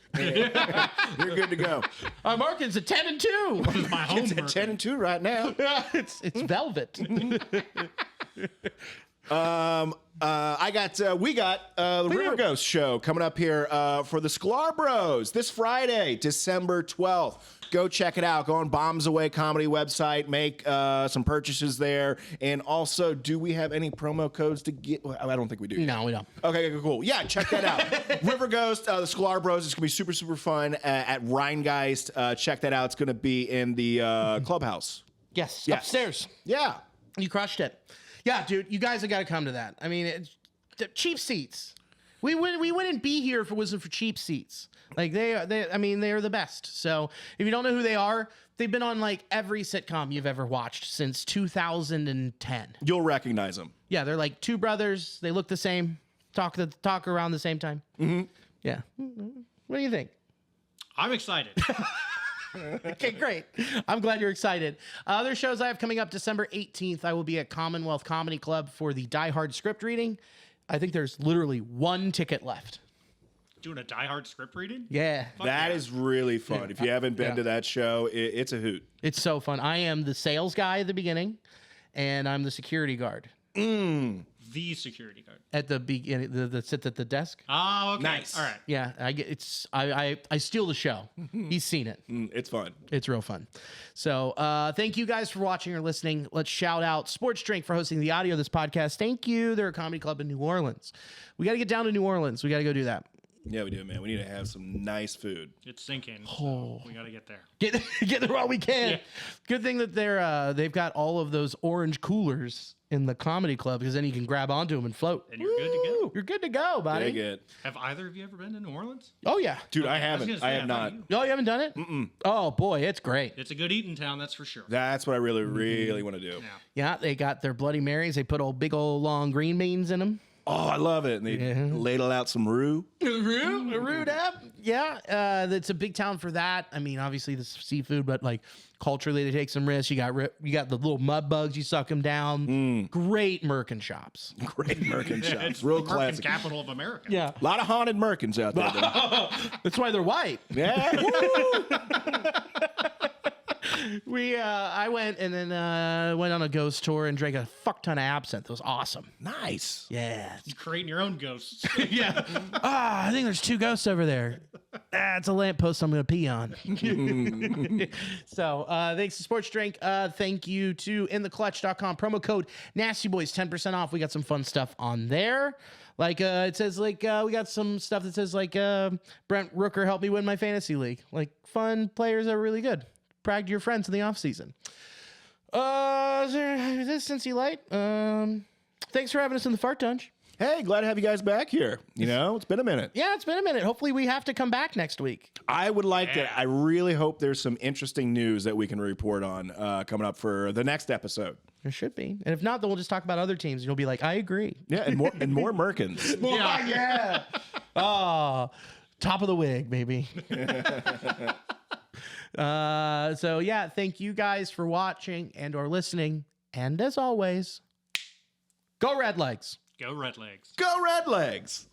You're good to go. Our Merkin's a 10 and 2. This is my home It's at Merkin. 10 and 2 right now. it's velvet. We got the River Ghost show coming up here for the Schwarbers this Friday, December 12th. Go check it out. Go on Bombs Away Comedy website. Make some purchases there. And also, do we have any promo codes to get? Well, I don't think we do. No, we don't. Okay, cool. Yeah, check that out. River Ghost, the Schwarbers. It's going to be super, super fun at Rheingeist. Check that out. It's going to be in the clubhouse. Yes, Yes. upstairs. Yeah. You crushed it. Yeah, dude, you guys have got to come to that. I mean, it's cheap seats. We wouldn't be here if it wasn't for cheap seats. Like they are the best. So if you don't know who they are, they've been on like every sitcom you've ever watched since 2010. You'll recognize them. Yeah, they're like two brothers. They look the same. Talk around the same time. Mm-hmm. Yeah. What do you think? I'm excited. Okay, great. I'm glad you're excited. Other shows I have coming up December 18th, I will be at Commonwealth Comedy Club for the Die Hard script reading. I think there's literally one ticket left. Doing a Die Hard script reading? Yeah. That is really fun. If you haven't been to that show, it's a hoot. It's so fun. I am the sales guy at the beginning, and I'm the security guard. The security guard. At the beginning, that sits at the desk. Oh, okay. Nice. All right. Yeah, I steal the show. He's seen it. It's fun. It's real fun. So thank you guys for watching or listening. Let's shout out Sports Drink for hosting the audio of this podcast. Thank you. They're a comedy club in New Orleans. We got to get down to New Orleans. We got to go do that. Yeah, we do, man. We need to have some nice food. It's sinking. So we got to get there. Get there while we can. Yeah. Good thing that they've got all of those orange coolers in the comedy club, because then you can grab onto them and float. And you're good to go. You're good to go, buddy. Dig it. Have either of you ever been to New Orleans? Oh yeah. Dude, I was haven't. gonna say, I have I not. thought you- Oh, you haven't done it? Oh boy, it's great. It's a good eating town, that's for sure. That's what I really, really want to do. Yeah. Yeah, they got their Bloody Marys. They put big old long green beans in them. Oh, I love it. And they ladle out some roux. Rude up. Yeah, it's a big town for that. I mean, obviously the seafood, but like culturally, they take some risks. You got the little mud bugs. You suck them down. Great merkin shops. Great Merkin shops. It's Real the classic. capital of America. Yeah, A lot of haunted Merkins out there. though. that's why they're white. Yeah. I went and then went on a ghost tour and drank a fuck ton of absinthe. It was awesome. Nice. Yeah. You're creating your own ghosts. Yeah. I think there's 2 ghosts over there. It's a lamppost I'm going to pee on. So thanks to Sports Drink. Thank you to intheclutch.com. Promo code NastyBoys, 10% off. We got some fun stuff on there. Like it says, like we got some stuff that says like Brent Rooker helped me win my fantasy league. Like fun players that are really good. Brag to your friends in the off season. Is this Cincy Light? Thanks for having us in the fart dunge. Hey, glad to have you guys back here. You know, it's been a minute. Yeah, it's been a minute. Hopefully we have to come back next week. I would like Yeah. to. I really hope there's some interesting news that we can report on coming up for the next episode. There should be. And if not, then we'll just talk about other teams and you'll be like, I agree. Yeah, and more Merkins. Yeah. Oh, top of the wig, baby. So yeah, thank you guys for watching and or listening. And as always, go Red Legs. Go Red Legs. Go Red Legs.